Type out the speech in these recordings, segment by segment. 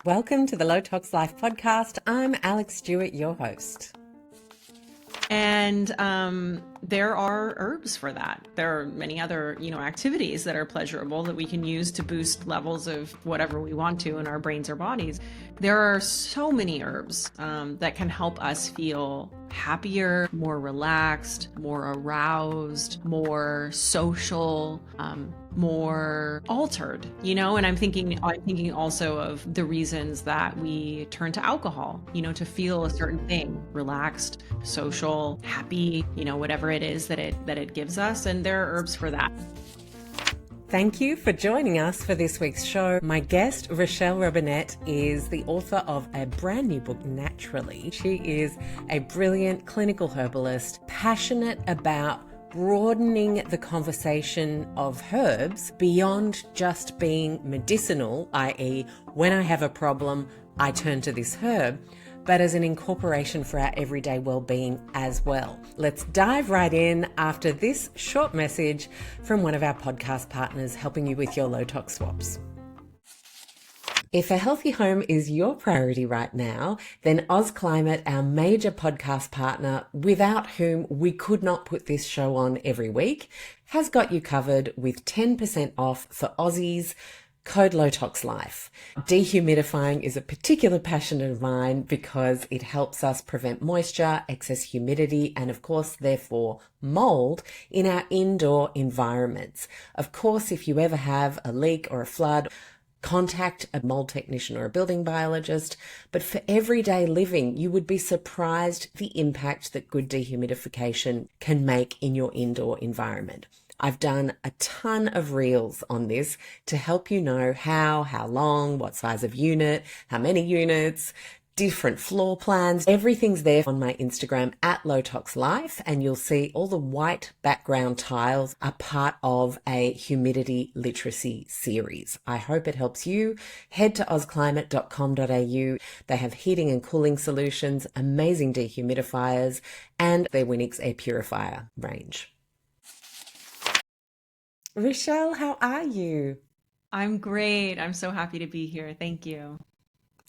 Welcome to the Low Tox Life podcast. I'm Alex Stewart, your host. And there are herbs for that. There are many other, activities that are pleasurable that we can use to boost levels of whatever we want to in our brains or bodies. There are so many herbs that can help us feel happier, more relaxed, more aroused, more social, more altered, and I'm thinking also of the reasons that we turn to alcohol, to feel a certain thing, relaxed, social, happy, whatever it is that it gives us. And there are herbs for that. Thank you for joining us for this week's show. My guest, Rachelle Robinett, is the author of a brand new book, Naturally. She is a brilliant clinical herbalist, passionate about broadening the conversation of herbs beyond just being medicinal, i.e., when I have a problem, I turn to this herb, but as an incorporation for our everyday well-being as well. Let's dive right in after this short message from one of our podcast partners helping you with your low tox swaps. If a healthy home is your priority right now, then AusClimate, our major podcast partner, without whom we could not put this show on every week, has got you covered with 10% off for Aussies. Code LowToxLife. Dehumidifying is a particular passion of mine because it helps us prevent moisture, excess humidity, and of course, therefore, mold in our indoor environments. Of course, if you ever have a leak or a flood, contact a mold technician or a building biologist. But for everyday living, you would be surprised the impact that good dehumidification can make in your indoor environment. I've done a ton of reels on this to help you know how long, what size of unit, how many units, different floor plans. Everything's there on my Instagram at LowToxLife, and you'll see all the white background tiles are part of a humidity literacy series. I hope it helps you. Head to ausclimate.com.au. They have heating and cooling solutions, amazing dehumidifiers, and their Winix air purifier range. Rachelle, how are you? I'm great. I'm so happy to be here. Thank you.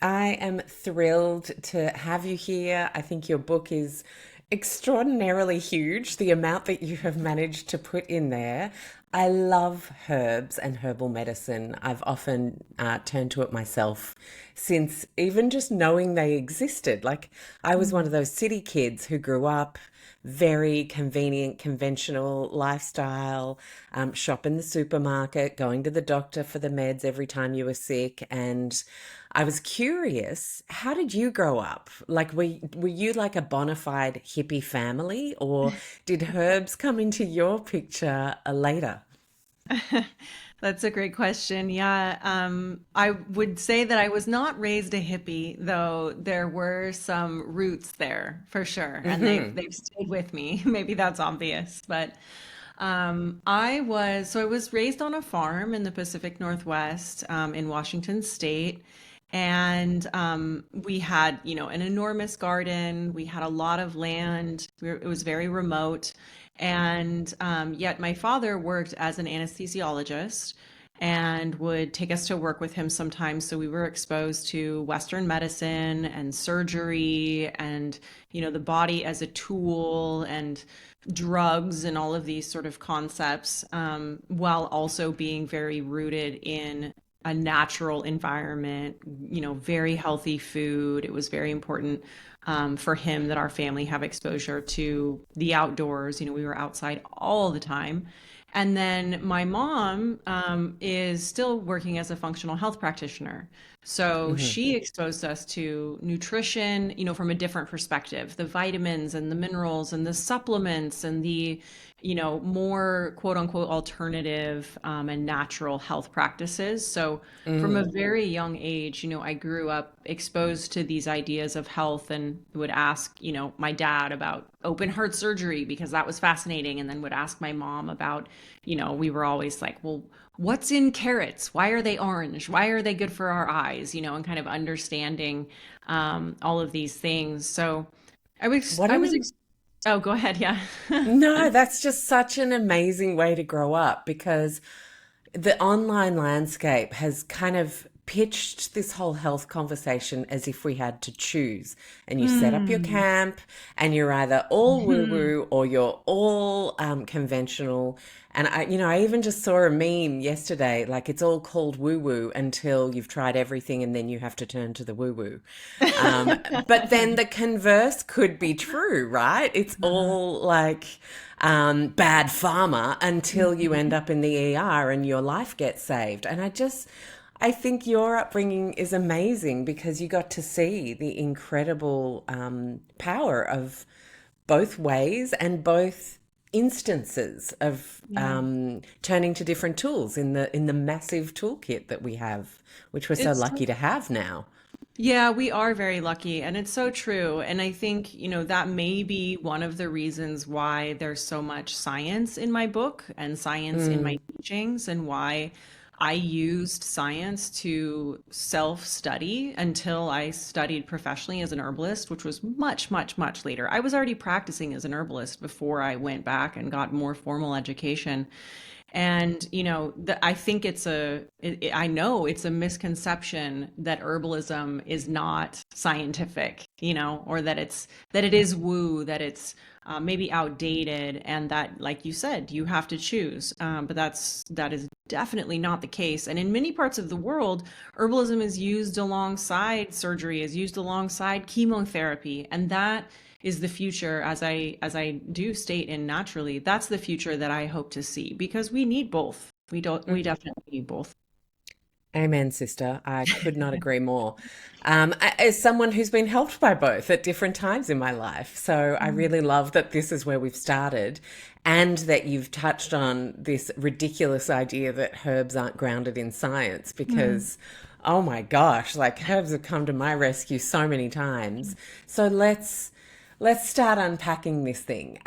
I am thrilled to have you here. I think your book is extraordinarily huge, the amount that you have managed to put in there. I love herbs and herbal medicine. I've often turned to it myself since even just knowing they existed. Like, I was one of those city kids who grew up very convenient, conventional lifestyle, shop in the supermarket, going to the doctor for the meds every time you were sick. And I was curious, how did you grow up? Like, were you like a bona fide hippie family, or did herbs come into your picture later? That's a great question. Yeah, I would say that I was not raised a hippie, though there were some roots there for sure, and they've stayed with me. Maybe that's obvious, but I was raised on a farm in the Pacific Northwest, in Washington State. And we had, an enormous garden. We had a lot of land. It was very remote. And yet my father worked as an anesthesiologist and would take us to work with him sometimes. So we were exposed to Western medicine and surgery and, the body as a tool and drugs and all of these sort of concepts, while also being very rooted in a natural environment, very healthy food. It was very important for him that our family have exposure to the outdoors. We were outside all the time. And then my mom is still working as a functional health practitioner. So she exposed us to nutrition, from a different perspective, the vitamins and the minerals and the supplements and the, more quote unquote alternative and natural health practices. So from a very young age, I grew up exposed to these ideas of health and would ask, my dad about open heart surgery because that was fascinating. And then would ask my mom about, we were always like, well, what's in carrots? Why are they orange? Why are they good for our eyes? And kind of understanding all of these things. So I was, What I an was, ex- oh, go ahead. Yeah. No, that's just such an amazing way to grow up, because the online landscape has kind of pitched this whole health conversation as if we had to choose. And you set up your camp, and you're either all Mhm. woo-woo or you're all conventional. And I even just saw a meme yesterday, like it's all called woo-woo until you've tried everything, and then you have to turn to the woo-woo. But then the converse could be true, right? It's all like bad pharma until you end up in the ER and your life gets saved. And I think your upbringing is amazing because you got to see the incredible power of both ways and both instances of Yeah. turning to different tools in the massive toolkit that we have, which we're so It's lucky to have now. Yeah, we are very lucky, and it's so true. And I think, that may be one of the reasons why there's so much science in my book and science in my Mm, teachings, and why I used science to self-study until I studied professionally as an herbalist, which was much, much, much later. I was already practicing as an herbalist before I went back and got more formal education. And, I think I know it's a misconception that herbalism is not scientific, or that it is woo, that it's maybe outdated, and that, like you said, you have to choose. But that is definitely not the case. And in many parts of the world, herbalism is used alongside surgery, is used alongside chemotherapy, and that is the future, as I do state in Naturally. That's the future that I hope to see, because we need both. We mm. definitely need both. Amen, sister. I could not agree more. As someone who's been helped by both at different times in my life. So I Mm. really love that this is where we've started and that you've touched on this ridiculous idea that herbs aren't grounded in science Mm. because, oh my gosh, like herbs have come to my rescue so many times. So let's start unpacking this thing.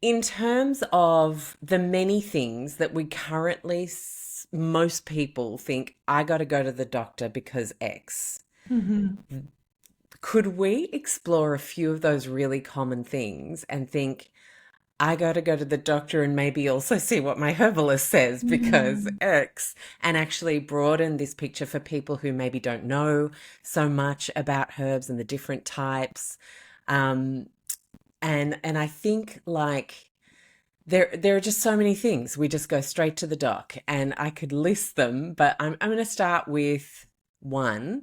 In terms of the many things that we currently, most people think, I got to go to the doctor because X. Mhm. Could we explore a few of those really common things and think, I got to go to the doctor and maybe also see what my herbalist says because Mhm. X, and actually broaden this picture for people who maybe don't know so much about herbs and the different types. Um, and I think like there are just so many things. We just go straight to the doc, and I could list them, but I'm going to start with one,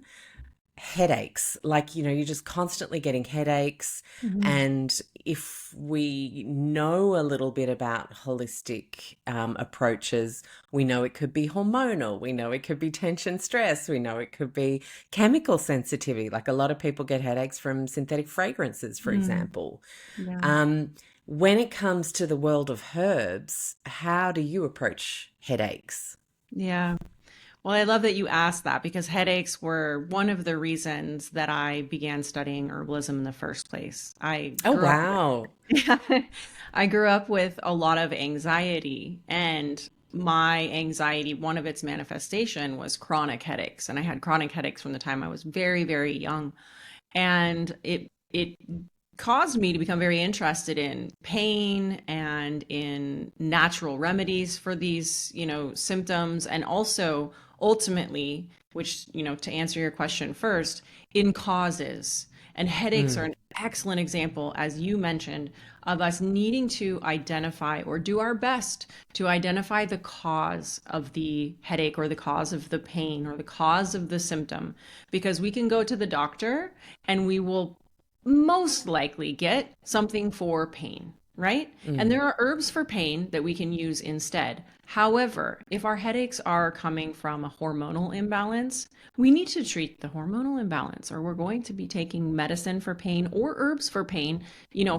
headaches. Like, you're just constantly getting headaches. Mhm. And if we know a little bit about holistic approaches, we know it could be hormonal. We know it could be tension stress. We know it could be chemical sensitivity. Like a lot of people get headaches from synthetic fragrances, for Mm. example. Yeah. Um, when it comes to the world of herbs, how do you approach headaches? Yeah. Well, I love that you asked that, because headaches were one of the reasons that I began studying herbalism in the first place. I Oh, grew up with wow. I grew up with a lot of anxiety, and my anxiety, one of its manifestation was chronic headaches. And I had chronic headaches from the time I was very, very young. And it caused me to become very interested in pain and in natural remedies for these, symptoms, and also ultimately, which, to answer your question first, in causes. And headaches are Mm, an excellent example, as you mentioned, of us needing to identify, or do our best to identify, the cause of the headache, or the cause of the pain, or the cause of the symptom. Because we can go to the doctor and we will most likely get something for pain, right? And mm, there are herbs for pain that we can use instead. However, if our headaches are coming from a hormonal imbalance, we need to treat the hormonal imbalance, or we're going to be taking medicine for pain or herbs for pain,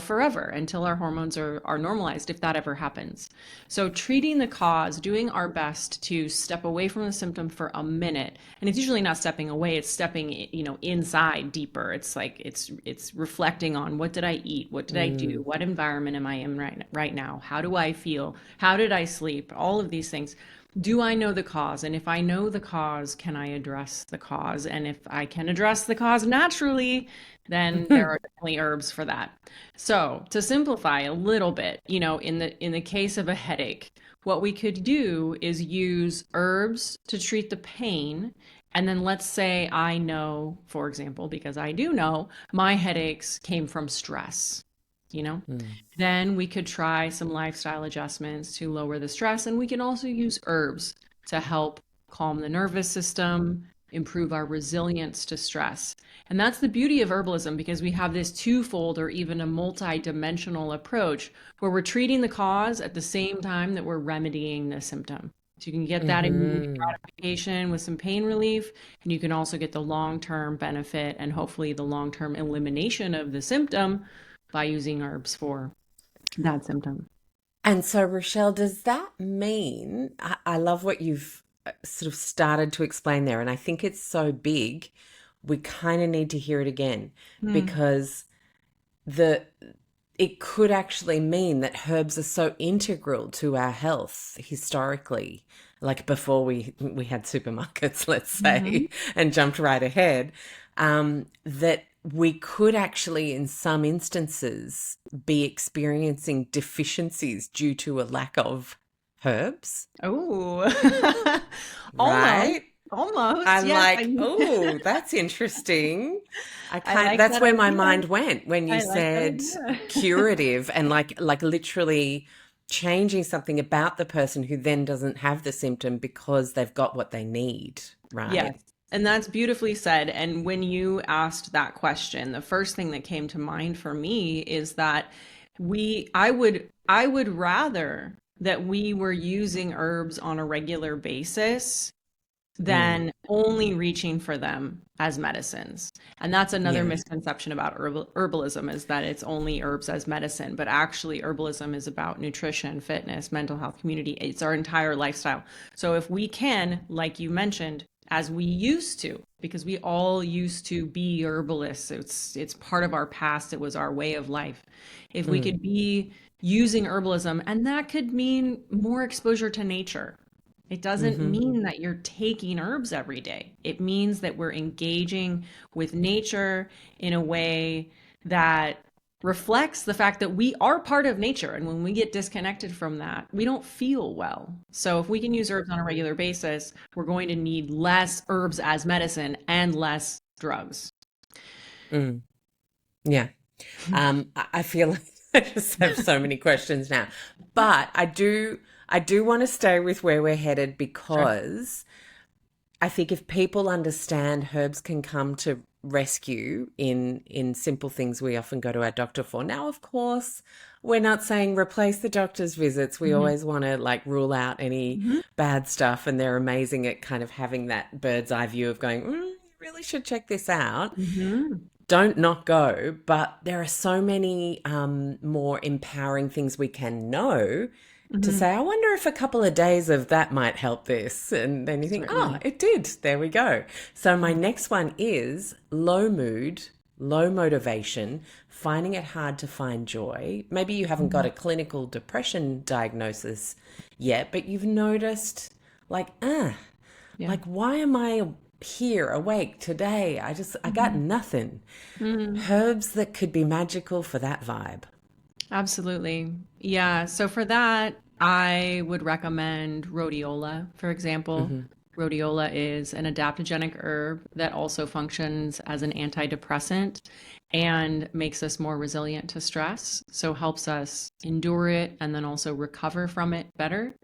forever, until our hormones are normalized, if that ever happens. So treating the cause, doing our best to step away from the symptom for a minute, and it's usually not stepping away, it's stepping, inside deeper. It's like it's reflecting on, what did I eat? What did I do? mm. What environment am I in right now? How do I feel? How did I sleep? All of these things. Do I know the cause? And if I know the cause, can I address the cause? And if I can address the cause naturally, then there are definitely herbs for that. So, to simplify a little bit, in the case of a headache, what we could do is use herbs to treat the pain. And then let's say I know, for example, because I do know my headaches came from stress, you know, Mm. then we could try some lifestyle adjustments to lower the stress. And we can also use herbs to help calm the nervous system, improve our resilience to stress. And that's the beauty of herbalism, because we have this twofold or even a multi-dimensional approach where we're treating the cause at the same time that we're remedying the symptom. So you can get that immediate Hmm. gratification with some pain relief, and you can also get the long-term benefit and hopefully the long-term elimination of the symptom by using herbs for that symptom. And so, Rochelle, does that mean I love what you've sort of started to explain there, and I think it's so big, we kind of need to hear it again Hmm. because the it could actually mean that herbs are so integral to our health historically, like before we had supermarkets, let's Hmm. say, and jumped right ahead, that we could actually, in some instances, be experiencing deficiencies due to a lack of herbs, Oh, almost, right? almost. I'm Yes, like, oh, that's interesting. I like That's that where my idea. mind went when you I like that said idea. curative and like literally changing something about the person who then doesn't have the symptom because they've got what they need, Yes. right? And that's beautifully said. And when you asked that question, the first thing that came to mind for me is that I would rather that we were using herbs on a regular basis Mm, than only reaching for them as medicines. And that's another yeah. misconception about herbalism, is that it's only herbs as medicine, but actually herbalism is about nutrition, fitness, mental health, community. It's our entire lifestyle. So if we can, like you mentioned, as we used to, because we all used to be herbalists, it's part of our past, it was our way of life. If we Mm, could be using herbalism, and that could mean more exposure to nature, it doesn't mm-hmm. mean that you're taking herbs every day. It means that we're engaging with nature in a way that reflects the fact that we are part of nature. And when we get disconnected from that, we don't feel well. So if we can use herbs on a regular basis, we're going to need less herbs as medicine and less drugs. Mm, yeah. I feel like I just have so many questions now, but I do want to stay with where we're headed Sure. because I think if people understand herbs can come to rescue in simple things we often go to our doctor for. Now, of course, we're not saying replace the doctor's visits. We Mhm. always want to like rule out any Mhm. bad stuff, and they're amazing at kind of having that bird's eye view of going, you really should check this out. Mhm. Don't not go, but there are so many more empowering things we can know to Mhm. say, I wonder if a couple of days of that might help this. And then you think, oh, Certainly. it did. There we go. So my next one is low mood, low motivation, finding it hard to find joy. Maybe you haven't got Mhm. a clinical depression diagnosis yet, but you've noticed like, Yeah. like why am I here awake today? I got Mhm. nothing. Mhm. Herbs that could be magical for that vibe. Absolutely. Yeah. So for that, I would recommend rhodiola, for example. Hmm. Rhodiola is an adaptogenic herb that also functions as an antidepressant and makes us more resilient to stress. So helps us endure it and then also recover from it better.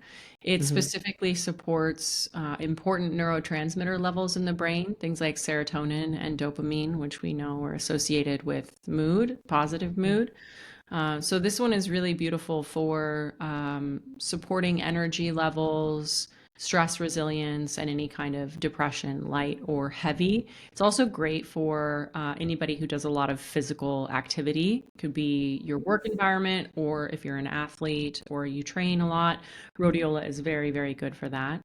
It Hmm. specifically supports important neurotransmitter levels in the brain, things like serotonin and dopamine, which we know are associated with mood, positive mood. So this one is really beautiful for supporting energy levels, stress resilience, and any kind of depression, light or heavy. It's also great for anybody who does a lot of physical activity. Could be your work environment, or if you're an athlete or you train a lot, rhodiola is very, very good for that.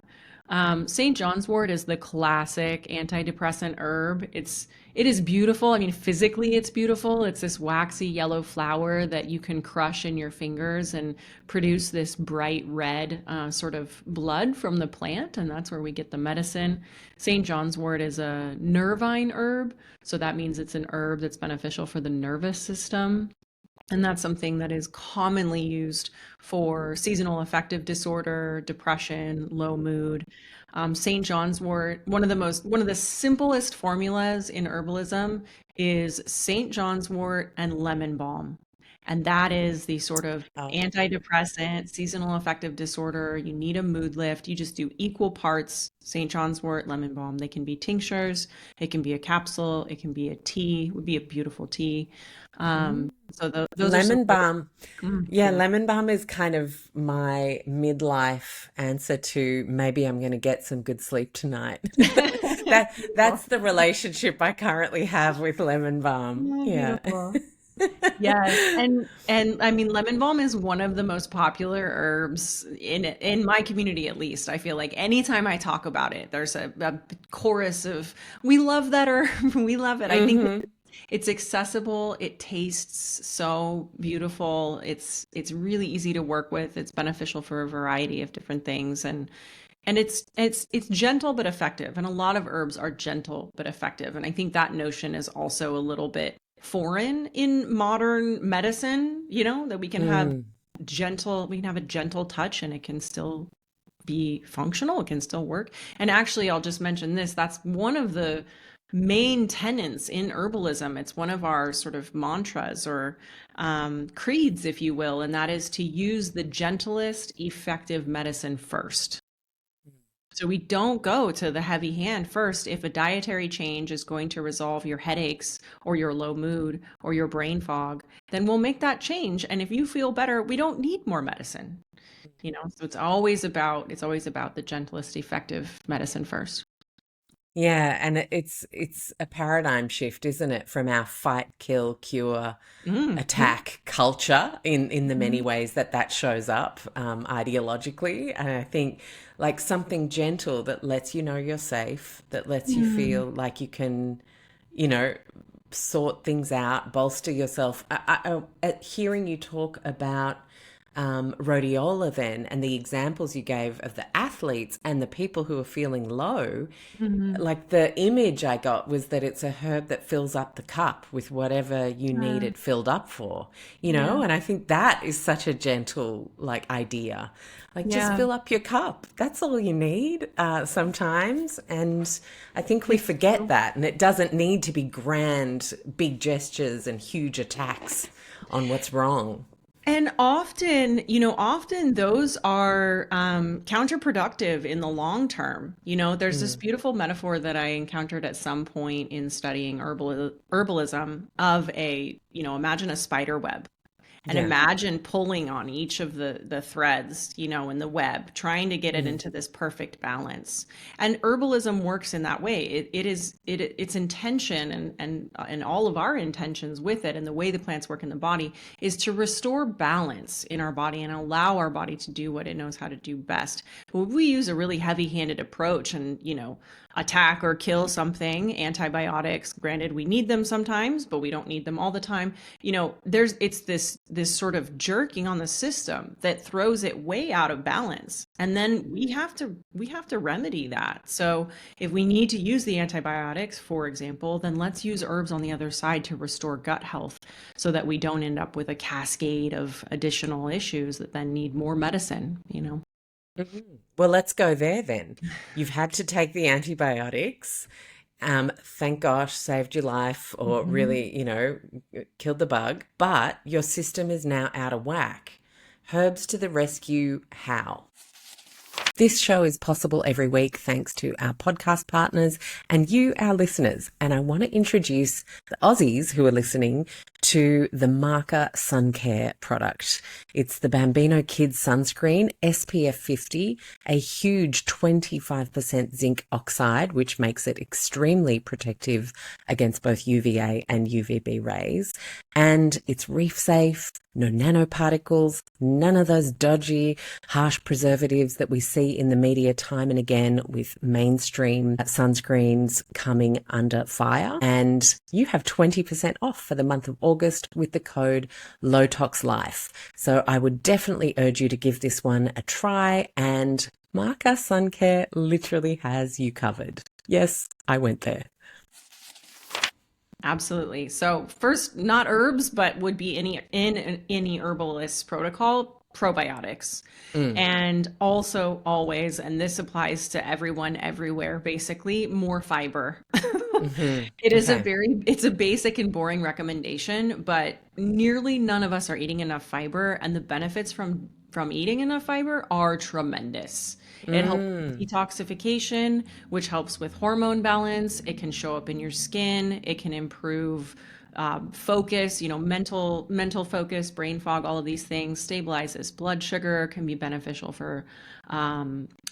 St. John's wort is the classic antidepressant herb. It is beautiful. I mean, physically it's beautiful. It's this waxy yellow flower that you can crush in your fingers and produce this bright red sort of blood from the plant, and that's where we get the medicine. St. John's wort is a nervine herb, so that means it's an herb that's beneficial for the nervous system. And that's something that is commonly used for seasonal affective disorder, depression, low mood. St. John's wort, one of the simplest formulas in herbalism is St. John's wort and lemon balm. And that is the sort of Oh, antidepressant, seasonal affective disorder. You need a mood lift. You just do equal parts St. John's wort, lemon balm. They can be tinctures, it can be a capsule, it can be a tea, it would be a beautiful tea. mm. So those are some Lemon really, balm. Yeah, yeah. lemon balm is kind of my midlife answer to maybe I'm going to get some good sleep tonight. Beautiful. That's the relationship I currently have with lemon balm. Oh, Yeah. beautiful. Yes, and I mean lemon balm is one of the most popular herbs in my community at least. I feel like anytime I talk about it, there's a chorus of we love that herb, we love it. I think Hmm. it's accessible, it tastes so beautiful. It's really easy to work with. It's beneficial for a variety of different things and it's gentle but effective. And a lot of herbs are gentle but effective. And I think that notion is also a little bit foreign in modern medicine, that Mm. we can have a gentle touch and it can still be functional, it can still work. And actually, I'll just mention this, that's one of the main tenets in herbalism. It's one of our sort of mantras or creeds, if you will, and that is to use the gentlest effective medicine first. So we don't go to the heavy hand first if a dietary change is going to resolve your headaches or your low mood or your brain fog, then we'll make that change. And if you feel better, we don't need more medicine. So it's always about the gentlest effective medicine first. Yeah, and it's a paradigm shift, isn't it, from our fight, kill, cure, Yeah. attack culture in the many Mhm. ways that shows up ideologically. And I think like something gentle that lets you know you're safe, that lets you Mm. feel like you can, you know, sort things out, bolster yourself. Hearing you talk about rhodiola then and the examples you gave of the athletes and the people who are feeling low, Mhm. like the image I got was that it's a herb that fills up the cup with whatever you need Uh, it filled up for, yeah. and I think that is such a gentle like idea. Like just Yeah. fill up your cup. That's all you need sometimes. And I think we It's forget true. that. And it doesn't need to be grand, big gestures and huge attacks on what's wrong. And often those are counterproductive in the long term. There's this Mm. beautiful metaphor that I encountered at some point in studying herbalism of imagine a spider web. And Yeah. imagine pulling on each of the threads, in the web, trying to get it Mm. into this perfect balance. And herbalism works in that way. Its intention and all of our intentions with it and the way the plants work in the body is to restore balance in our body and allow our body to do what it knows how to do best. But if we use a really heavy-handed approach and, attack or kill something, antibiotics, granted we need them sometimes, but we don't need them all the time. It's this sort of jerking on the system that throws it way out of balance. And then we have to remedy that. So if we need to use the antibiotics, for example, then let's use herbs on the other side to restore gut health so that we don't end up with a cascade of additional issues that then need more medicine. Mhm. Well, let's go there then. You've had to take the antibiotics. Thank gosh, saved your life or Mhm. really, killed the bug, but your system is now out of whack. Herbs to the rescue, how? This show is possible every week thanks to our podcast partners and you, our listeners. And I want to introduce the Aussies who are listening to the Marker Sun Care product. It's the Bambino Kids sunscreen, SPF 50, a huge 25% zinc oxide, which makes it extremely protective against both UVA and UVB rays. And it's reef safe, no nanoparticles, none of those dodgy, harsh preservatives that we see in the media time and again with mainstream sunscreens coming under fire. And you have 20% off for the month of August with the code LowToxLife. So I would definitely urge you to give this one a try, and Marca Sun Care literally has you covered. Yes, I went there. Absolutely. So first, not herbs, but would be any herbalist protocol, probiotics. Mm. And also always, and this applies to everyone everywhere, basically, more fiber. Okay. It's a basic and boring recommendation, but nearly none of us are eating enough fiber, and the benefits from eating enough fiber are tremendous. It helps with Mm. detoxification, which helps with hormone balance. It can show up in your skin. It can improve focus, mental focus, brain fog, all of these things. Stabilizes blood sugar, can be beneficial for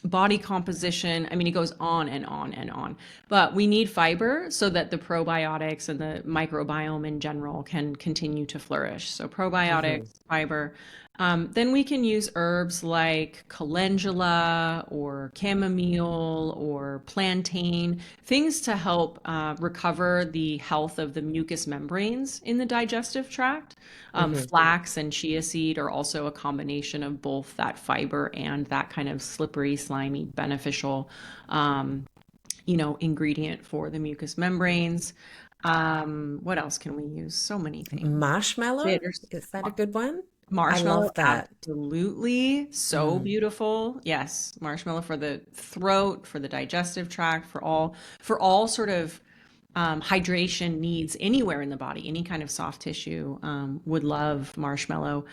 body composition. I mean, it goes on and on and on. But we need fiber so that the probiotics and the microbiome in general can continue to flourish. So Hmm. probiotics, fiber. Then we can use herbs like calendula or chamomile or plantain, things to help recover the health of the mucous membranes in the digestive tract. Hmm. Flax and chia seed are also a combination of both that fiber and that kind of slippery, slimy, beneficial, um, ingredient for the mucous membranes. What else can we use? So many things. Marshmallow, Bitters. is that a good one? I Marshmallow, love that. absolutely. So Mm. beautiful. Yes, marshmallow for the throat, for the digestive tract, for all sort of hydration needs anywhere in the body, any kind of soft tissue, would love marshmallow.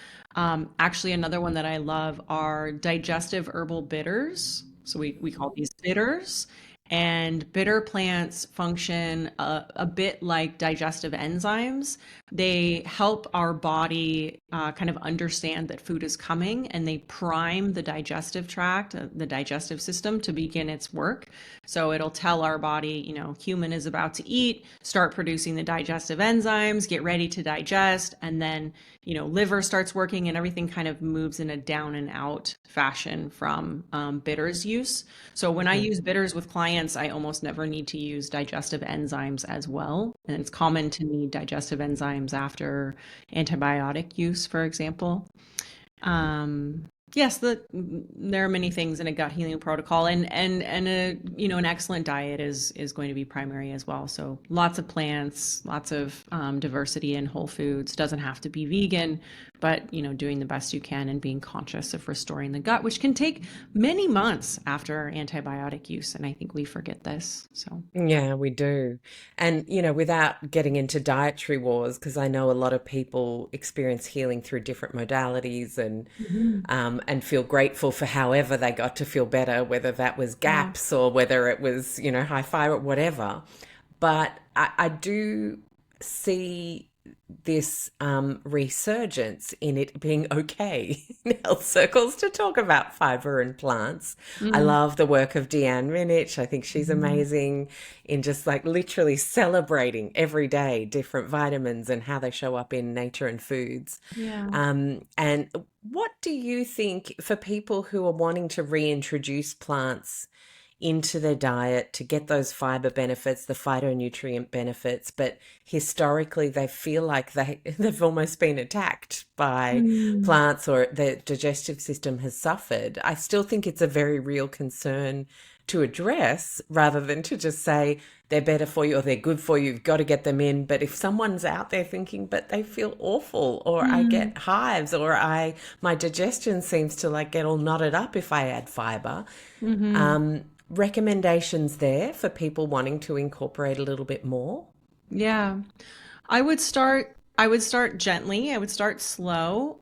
Actually, another one that I love are digestive herbal bitters. So we call these bitters. And bitter plants function a bit like digestive enzymes. They help our body kind of understand that food is coming, and they prime the digestive tract, the digestive system to begin its work. So it'll tell our body, human is about to eat, start producing the digestive enzymes, get ready to digest, and then, liver starts working and everything kind of moves in a down and out fashion from bitters use. So when I Mhm. use bitters with clients, I almost never need to use digestive enzymes as well. And it's common to need digestive enzymes after antibiotic use, for example. Yes, there are many things in a gut healing protocol, and an excellent diet is going to be primary as well. So lots of plants, lots of diversity in whole foods. Doesn't have to be vegan, but doing the best you can and being conscious of restoring the gut, which can take many months after antibiotic use, and I think we forget this. So Yeah, we do. And, without getting into dietary wars, because I know a lot of people experience healing through different modalities Mhm. and feel grateful for however they got to feel better, whether that was Yeah. gaps or whether it was, high fiber, whatever. But I do see this resurgence in it being okay in health circles to talk about fiber and plants. I Mhm. love the work of Deanne Rinich. I think she's Mhm. amazing in just like literally celebrating every day different vitamins and how they show up in nature and foods. Yeah. And what do you think for people who are wanting to reintroduce plants into their diet to get those fiber benefits, the phytonutrient benefits, but historically they feel like they've almost been attacked by Mm. plants or their digestive system has suffered. I still think it's a very real concern to address rather than to just say they're better for you or they're good for you, you've got to get them in. But if someone's out there thinking, but they feel awful, or I Mm. get hives, or my digestion seems to like get all knotted up if I add fiber, Mhm. recommendations there for people wanting to incorporate a little bit more? Yeah. I would start gently. I would start slow.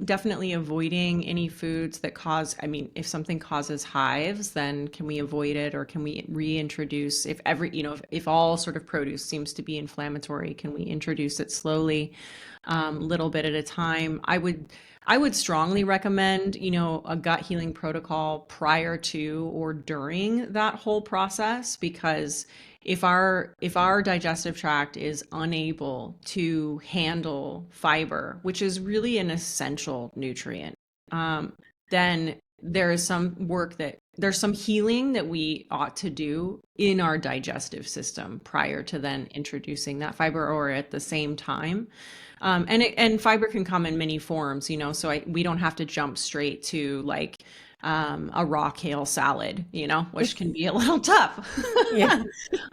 Definitely avoiding any foods that cause, I mean, if something causes hives, then can we avoid it, or can we reintroduce if all sort of produce seems to be inflammatory, can we introduce it slowly, little bit at a time? I would strongly recommend, a gut healing protocol prior to or during that whole process, because if our digestive tract is unable to handle fiber, which is really an essential nutrient, um, then there's some healing that we ought to do in our digestive system prior to then introducing that fiber, or at the same time. And fiber can come in many forms, so we don't have to jump straight to like a raw kale salad, which can be a little tough. Yeah.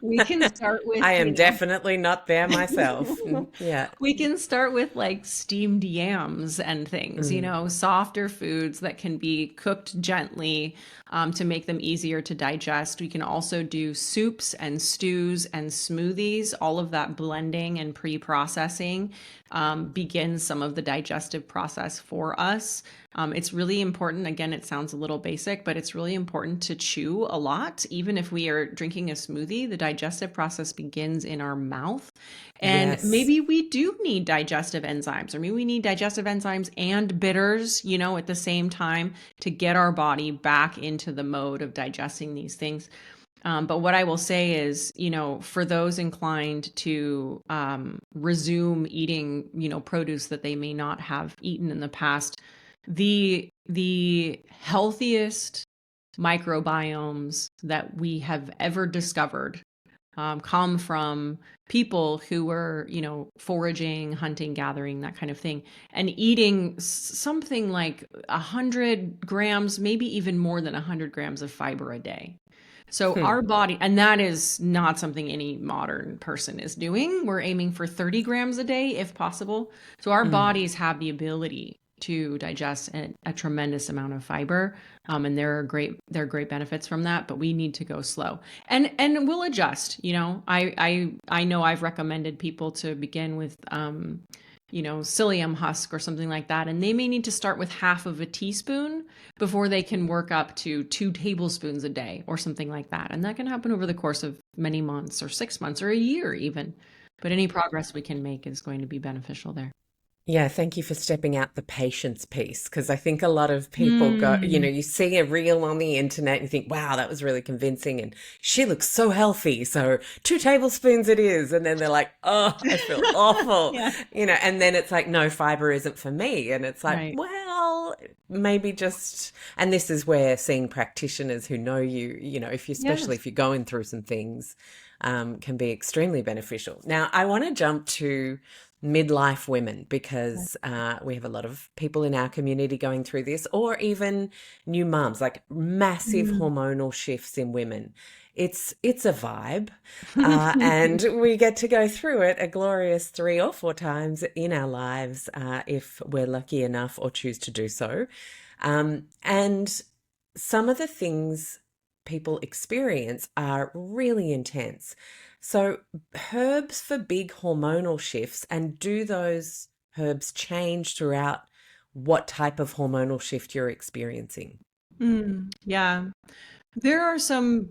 We can start with, I am definitely not there myself. Yeah. we can start with like steamed yams and things, Mm. softer foods that can be cooked gently, to make them easier to digest. We can also do soups and stews and smoothies. All of that blending and pre-processing begins some of the digestive process for us. It's really important. Again, it sounds a little basic, but it's really important to chew a lot. Even if we are drinking a smoothie, the digestive process begins in our mouth. And Yes. maybe we do need digestive enzymes, or maybe we need digestive enzymes and bitters, at the same time to get our body back into the mode of digesting these things. But what I will say is, for those inclined to resume eating, produce that they may not have eaten in the past, the healthiest microbiomes that we have ever discovered come from people who were, foraging, hunting, gathering, that kind of thing, and eating something like 100 grams, maybe even more than 100 grams of fiber a day. So Hmm. our body, and that is not something any modern person is doing. We're aiming for 30 grams a day if possible. So our Mm. bodies have the ability to digest a tremendous amount of fiber. And there are great benefits from that, but we need to go slow, and we'll adjust. I know I've recommended people to begin with, psyllium husk or something like that. And they may need to start with half of a teaspoon before they can work up to 2 tablespoons a day or something like that. And that can happen over the course of many months or 6 months or a year even. But any progress we can make is going to be beneficial there. Yeah, thank you for stepping out the patience piece because I think a lot of people go, Mm, you see a reel on the internet and you think, wow, that was really convincing and she looks so healthy. So 2 tablespoons it is. And then they're like, oh, I feel awful, yeah, and then it's like, no, fiber isn't for me. And it's like, right. well, maybe just, and this is where seeing practitioners who know you, if you, especially Yes. if you're going through some things, can be extremely beneficial. Now, I want to jump to midlife women because we have a lot of people in our community going through this, or even new mums, like massive Mm. hormonal shifts in women. It's a vibe, and we get to go through it a glorious 3 or 4 times in our lives if we're lucky enough or choose to do so. And some of the things people experience are really intense. So, herbs for big hormonal shifts, and do those herbs change throughout what type of hormonal shift you're experiencing? Yeah. There are some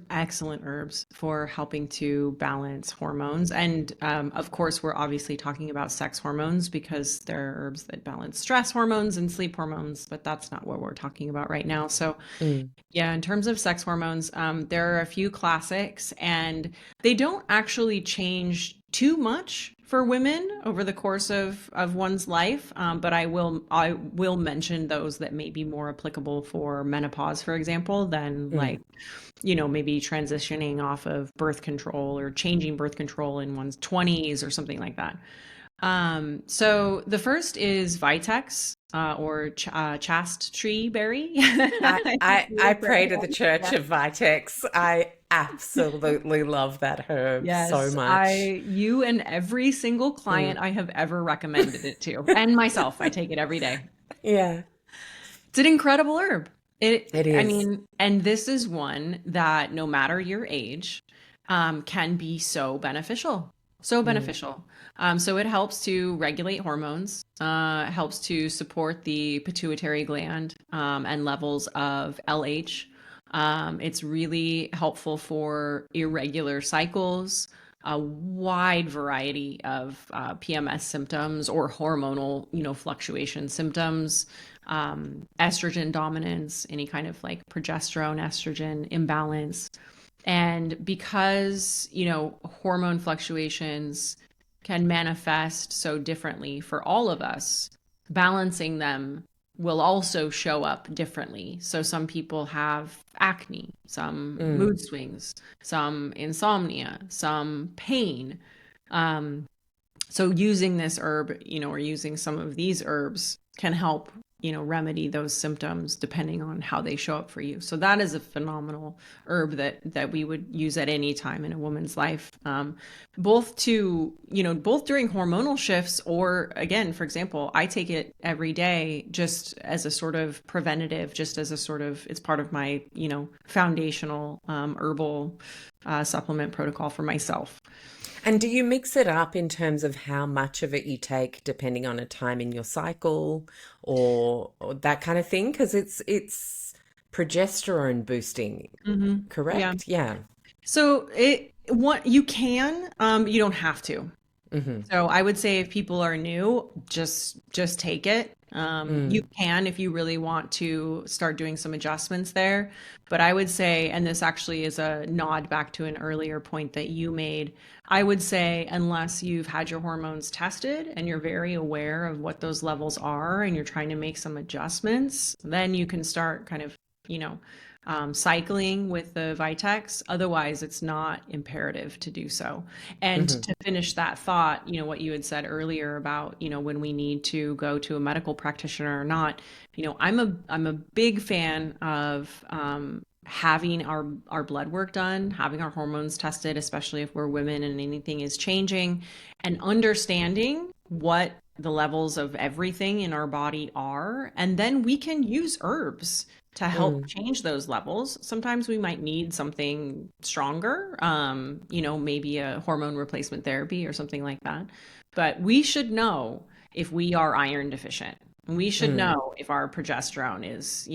excellent herbs for helping to balance hormones. And of course, we're obviously talking about sex hormones because there are herbs that balance stress hormones and sleep hormones, but that's not what we're talking about right now. So Mm, yeah, in terms of sex hormones, there are a few classics, and they don't actually change too much for women over the course of one's life. But I will mention those that may be more applicable for menopause, for example, than mm. like, maybe transitioning off of birth control or changing birth control in one's 20s or something like that. So the first is Vitex, or chast tree berry. I, I think I, you I would pray to the pronounce Church that. of Vitex. I absolutely love that herb so Yes, much. you and every single Mm, client I have ever recommended it to, and myself, I take it every day. yeah, It's an incredible herb. it I is. mean, and this is one that no matter your age, can be so beneficial. So Mm, beneficial. So it helps to regulate hormones, helps to support the pituitary gland, and levels of LH. It's really helpful for irregular cycles, a wide variety of PMS symptoms or hormonal, fluctuation symptoms, estrogen dominance, any kind of like progesterone, estrogen imbalance. And because, hormone fluctuations can manifest so differently for all of us, balancing them will also show up differently. So some people have acne, some mm, mood swings, some insomnia, some pain. Um, so using this herb, or using some of these herbs can help remedy those symptoms depending on how they show up for you. So that is a phenomenal herb that we would use at any time in a woman's life, both during hormonal shifts, or again, for example, I take it every day just as a sort of preventative, just as a sort of, it's part of my, foundational herbal supplement protocol for myself. And do you mix it up in terms of how much of it you take depending on a time in your cycle or that kind of thing? Because it's progesterone boosting, correct? Yeah. So you can, you don't have to. So I would say if people are new, just take it. You can if you really want to start doing some adjustments there. But I would say, and this actually is a nod back to an earlier point that you made, I would say unless you've had your hormones tested and you're very aware of what those levels are and you're trying to make some adjustments, then you can start kind of, cycling with the Vitex. Otherwise, it's not imperative to do so. And to finish that thought, what you had said earlier about, when we need to go to a medical practitioner or not, I'm a big fan of having our blood work done, having our hormones tested, especially if we're women and anything is changing, and understanding what the levels of everything in our body are. And then we can use herbs to help change those levels. Sometimes we might need something stronger, maybe a hormone replacement therapy or something like that. But we should know if we are iron deficient. We should know if our progesterone is,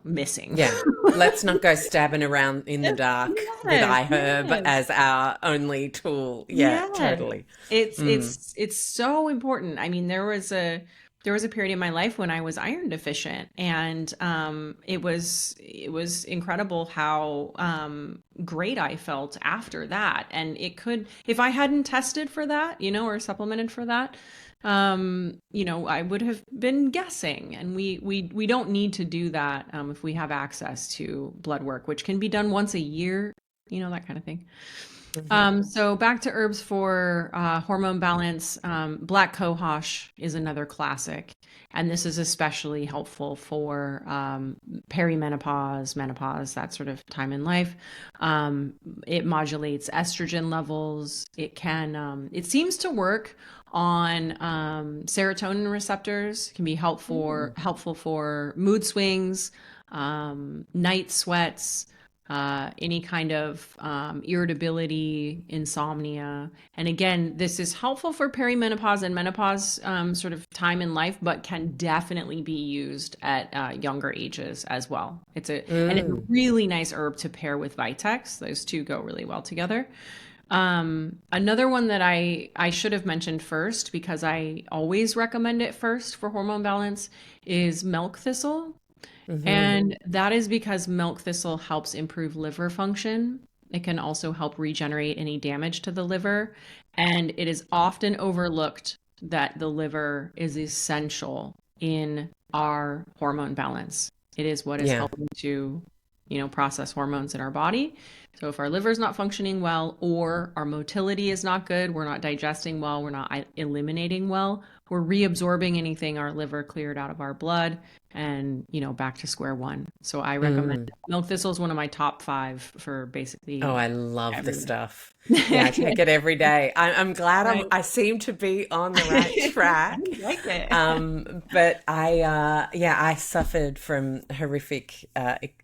missing. Yeah. Let's not go stabbing around in the dark with iHerb as our only tool. Yeah, totally. It's so important. I mean, there was a period in my life when I was iron deficient, and it was incredible how great I felt after that. And it could, if I hadn't tested for that, or supplemented for that, I would have been guessing. And we don't need to do that if we have access to blood work, which can be done once a year, that kind of thing. So back to herbs for hormone balance. Black cohosh is another classic, and this is especially helpful for perimenopause, menopause, that sort of time in life. It modulates estrogen levels. It seems to work on serotonin receptors. Can be helpful for mood swings, night sweats, any kind of irritability, insomnia. And again, this is helpful for perimenopause and menopause sort of time in life, but can definitely be used at younger ages as well. And it's a really nice herb to pair with Vitex. Those two go really well together. Another one that I should have mentioned first, because I always recommend it first for hormone balance, is milk thistle. And that is because milk thistle helps improve liver function. It can also help regenerate any damage to the liver. And it is often overlooked that the liver is essential in our hormone balance. It is what is helping to, process hormones in our body. So if our liver is not functioning well, or our motility is not good, we're not digesting well, we're not eliminating well, we're reabsorbing anything our liver cleared out of our blood, and back to square one. So I recommend milk thistle is one of my top 5 for basically. Oh, I love the stuff. Yeah, I take it every day. I'm glad I seem to be on the right track. I like it. But I suffered from horrific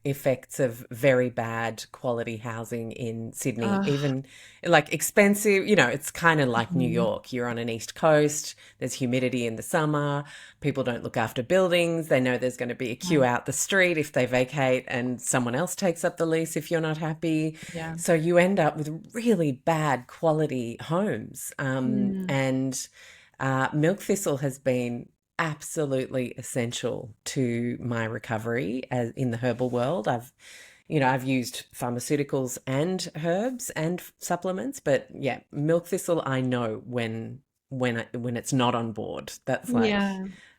effects of very bad quality housing in Sydney, even like expensive, it's kind of like New York. You're on an east coast, there's humidity in the summer, people don't look after buildings, they know there's going to be a queue out the street if they vacate and someone else takes up the lease if you're not happy. So you end up with really bad quality homes. And milk thistle has been absolutely essential to my recovery as in the herbal world. I've used pharmaceuticals and herbs and supplements, but milk thistle, I know when it's not on board. That's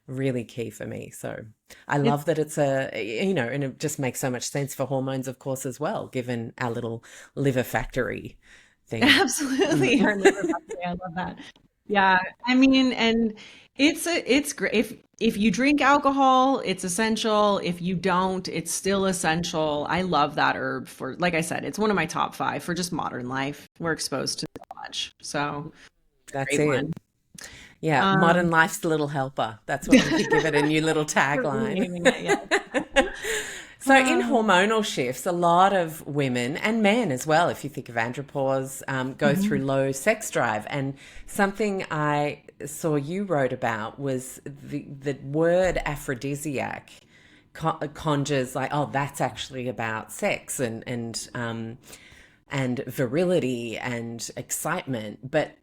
really key for me. So I love that it's and it just makes so much sense for hormones, of course, as well, given our little liver factory thing. Absolutely. Our liver factory. I love that. Yeah, I mean, and it's great if you drink alcohol, it's essential. If you don't, it's still essential. I love that herb for, like I said, it's one of my top five for just modern life. We're exposed to so much, so That's great it. one. Yeah, modern Um, life's little helper. That's what we could give it a new little for tagline. renaming it, yeah. So, in hormonal shifts, a lot of women and men as well, if you think of andropause, go through Mhm. low sex drive. And something I saw you wrote about was the word aphrodisiac conjures like, oh, that's actually about sex and virility and excitement. But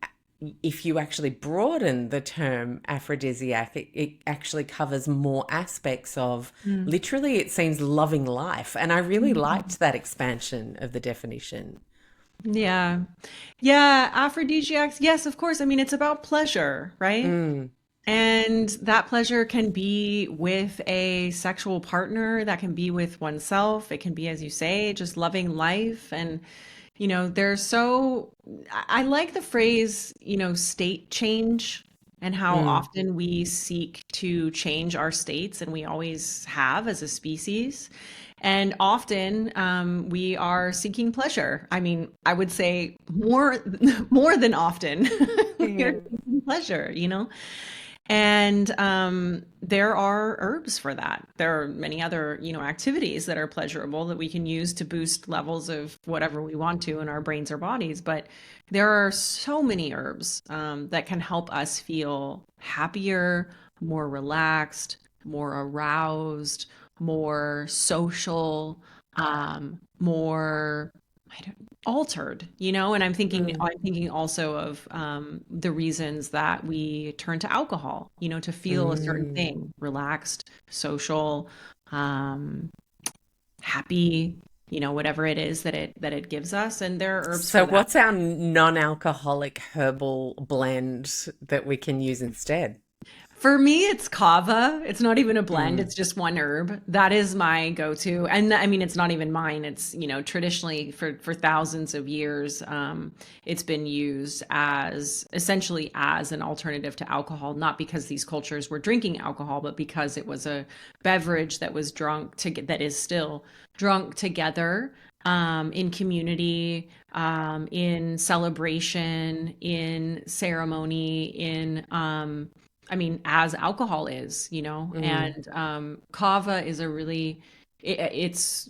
if you actually broaden the term aphrodisiac, it actually covers more aspects of Mm. literally, it seems, loving life. And I really Mhm. liked that expansion of the definition. Yeah. Yeah, aphrodisiacs. Yes, of course. I mean, it's about pleasure, right? Mm, And that pleasure can be with a sexual partner, that can be with oneself. It can be, as you say, just loving life. And, there's I like the phrase, state change and how mm, often we seek to change our states, and we always have as a species. And often we are seeking pleasure. I mean, I would say more, more than often, we are yeah. seeking pleasure, and there are herbs for that. There are many other, activities that are pleasurable that we can use to boost levels of whatever we want to in our brains or bodies. But there are so many herbs that can help us feel happier, more relaxed, more aroused, more social, more I don't, altered, and Mm, I'm thinking also of the reasons that we turn to alcohol, to feel a certain mm. thing, relaxed, social, um, happy, whatever it is that it gives us, and there are herbs So, for that. what's our non alcoholic herbal blend that we can use instead? For me, it's kava. It's not even a blend. Mm, It's just one herb. That is my go-to. And I mean, it's not even mine. It's, traditionally for thousands of years, it's been used as essentially as an alternative to alcohol, not because these cultures were drinking alcohol, but because it was a beverage that was that is still drunk together, in community, in celebration, in ceremony, I mean, as alcohol is, mm. and kava is it's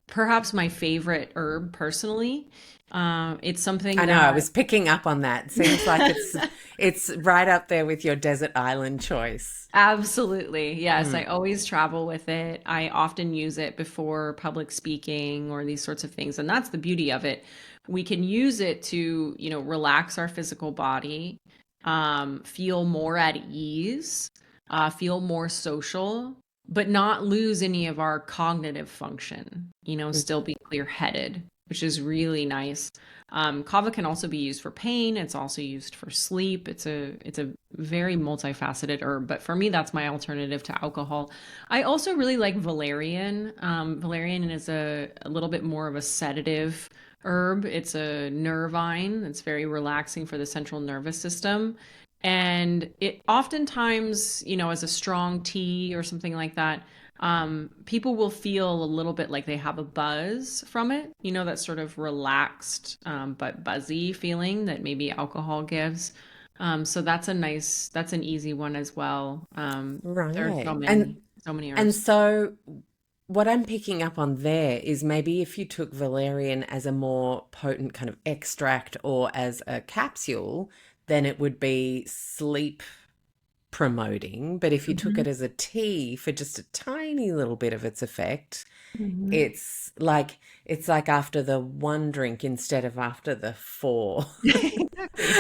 perhaps my favorite herb personally. It's I something know, I that was picking up on that. Seems like it's right up there with your desert island choice. absolutely, yes, I Mm. always travel with it. I often use it before public speaking or these sorts of things. And that's the beauty of it. We can use it to, relax our physical body, feel more at ease, feel more social, but not lose any of our cognitive function, still be clear-headed, which is really nice. Kava can also be used for pain. It's also used for sleep. It's a very multifaceted herb, but for me, that's my alternative to alcohol. I also really like valerian. Valerian is a little bit more of a sedative herb. It's a nervine. It's very relaxing for the central nervous system. And it oftentimes, as a strong tea or something like that, people will feel a little bit like they have a buzz from it, that sort of relaxed, but buzzy feeling that maybe alcohol gives. So that's an easy one as well. There are Right. so many And herbs. so what I'm picking up on there is maybe if you took valerian as a more potent kind of extract or as a capsule, then it would be sleep promoting. But if you took it Mhm. as a tea for just a tiny little bit of its effect, Mhm. it's like after the one drink instead of after the four. Exactly.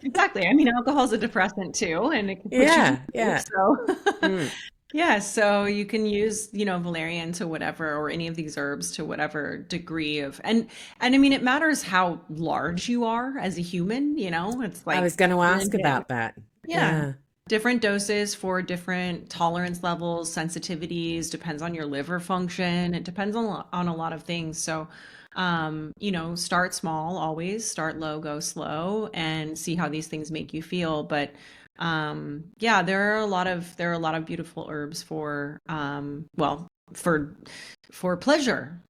Exactly. I mean, alcohol is a depressant too, and it can put you to Yeah, sleep. yeah. So, Mm. yeah, so you can use, valerian to whatever, or any of these herbs to whatever degree of, and I mean, it matters how large you are as a human, it's I like was going to ask different, about that. yeah, Yeah. different doses for different tolerance levels, sensitivities, depends on your liver function. It depends on a lot of things. So, Start small, always start low, go slow, and see how these things make you feel. But yeah, there are a lot of beautiful herbs for for pleasure.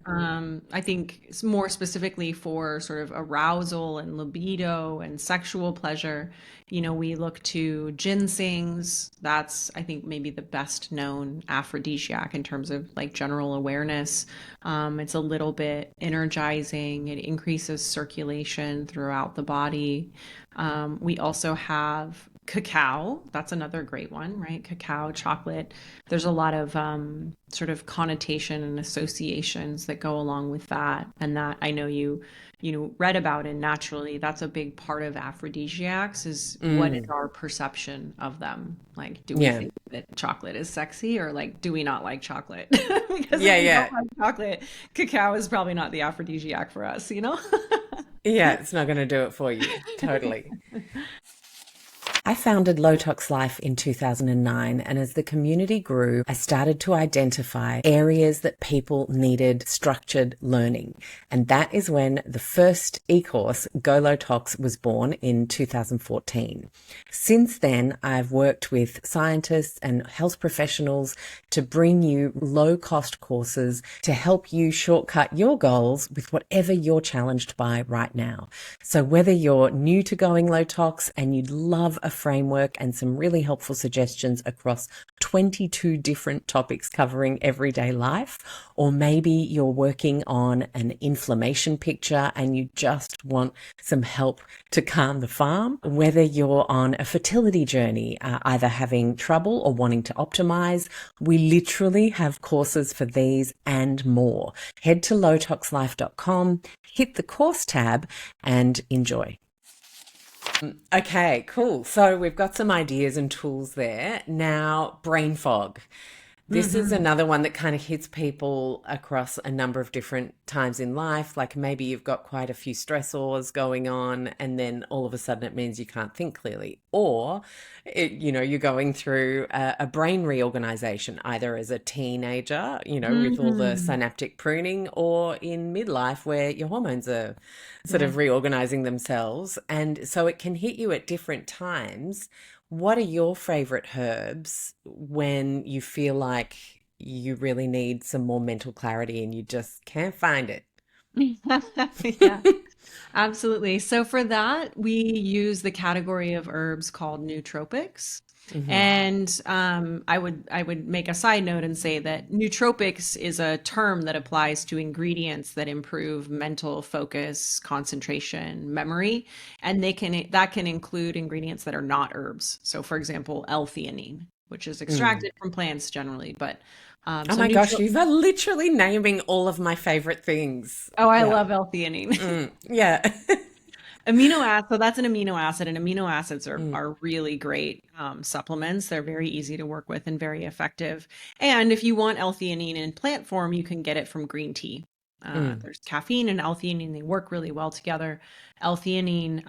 I think more specifically for sort of arousal and libido and sexual pleasure. We look to ginsengs. That's, I think, maybe the best known aphrodisiac in terms of like general awareness. It's a little bit energizing. It increases circulation throughout the body. We also have cacao. That's another great one, right? Cacao, chocolate. There's a lot of sort of connotation and associations that go along with that. And that I know you read about, and naturally that's a big part of aphrodisiacs is what is our perception of them. Like, do we Yeah. think that chocolate is sexy, or like, do we not like chocolate? Because Yeah, if we yeah. don't like chocolate, cacao is probably not the aphrodisiac for us, you know? Yeah, it's not going to do it for you. Totally. I founded Low Tox Life in 2009, and as the community grew, I started to identify areas that people needed structured learning. And that is when the first e-course, Go Low Tox, was born in 2014. Since then, I've worked with scientists and health professionals to bring you low-cost courses to help you shortcut your goals with whatever you're challenged by right now. So whether you're new to going low tox and you'd love a framework and some really helpful suggestions across 22 different topics covering everyday life, or maybe you're working on an inflammation picture and you just want some help to calm the farm, whether you're on a fertility journey, either having trouble or wanting to optimize, we literally have courses for these and more. Head to lowtoxlife.com, hit the course tab, and enjoy. Okay, cool. So we've got some ideas and tools there. Now, brain fog. This is Hmm. another one that kind of hits people across a number of different times in life. Like maybe you've got quite a few stressors going on, and then all of a sudden it means you can't think clearly. Or, you're going through a brain reorganization, either as a teenager, with all the Hmm. synaptic pruning, or in midlife where your hormones are sort Yeah. of reorganizing themselves. And so it can hit you at different times. What are your favorite herbs when you feel like you really need some more mental clarity and you just can't find it? Yeah. Absolutely. So for that, we use the category of herbs called nootropics. Hmm. And I would make a side note and say that nootropics is a term that applies to ingredients that improve mental focus, concentration, memory, and that can include ingredients that are not herbs. So, for example, L-theanine, which is Mm. extracted from plants generally, but Oh so my gosh, neutral. you are literally naming all of my favorite things. Oh, I Yeah. love L-theanine. Yeah. Amino acid, so that's an amino acid, and amino acids Mm. are really great supplements. They're very easy to work with and very effective. And if you want L-theanine in plant form, you can get it from green tea. Mm. There's caffeine and L-theanine; they work really well together. L-theanine,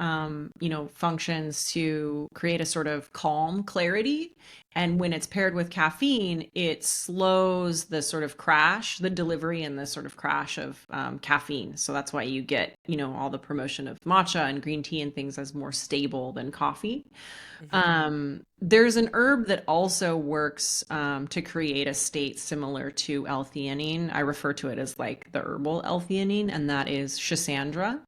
functions to create a sort of calm clarity, and when it's paired with caffeine, it slows the sort of crash, the delivery and the sort of crash of caffeine. So that's why you get, all the promotion of matcha and green tea and things as more stable than coffee. Mhm. There's an herb that also works to create a state similar to L-theanine. I refer to it as like the herbal L-theanine, and that is Schisandra.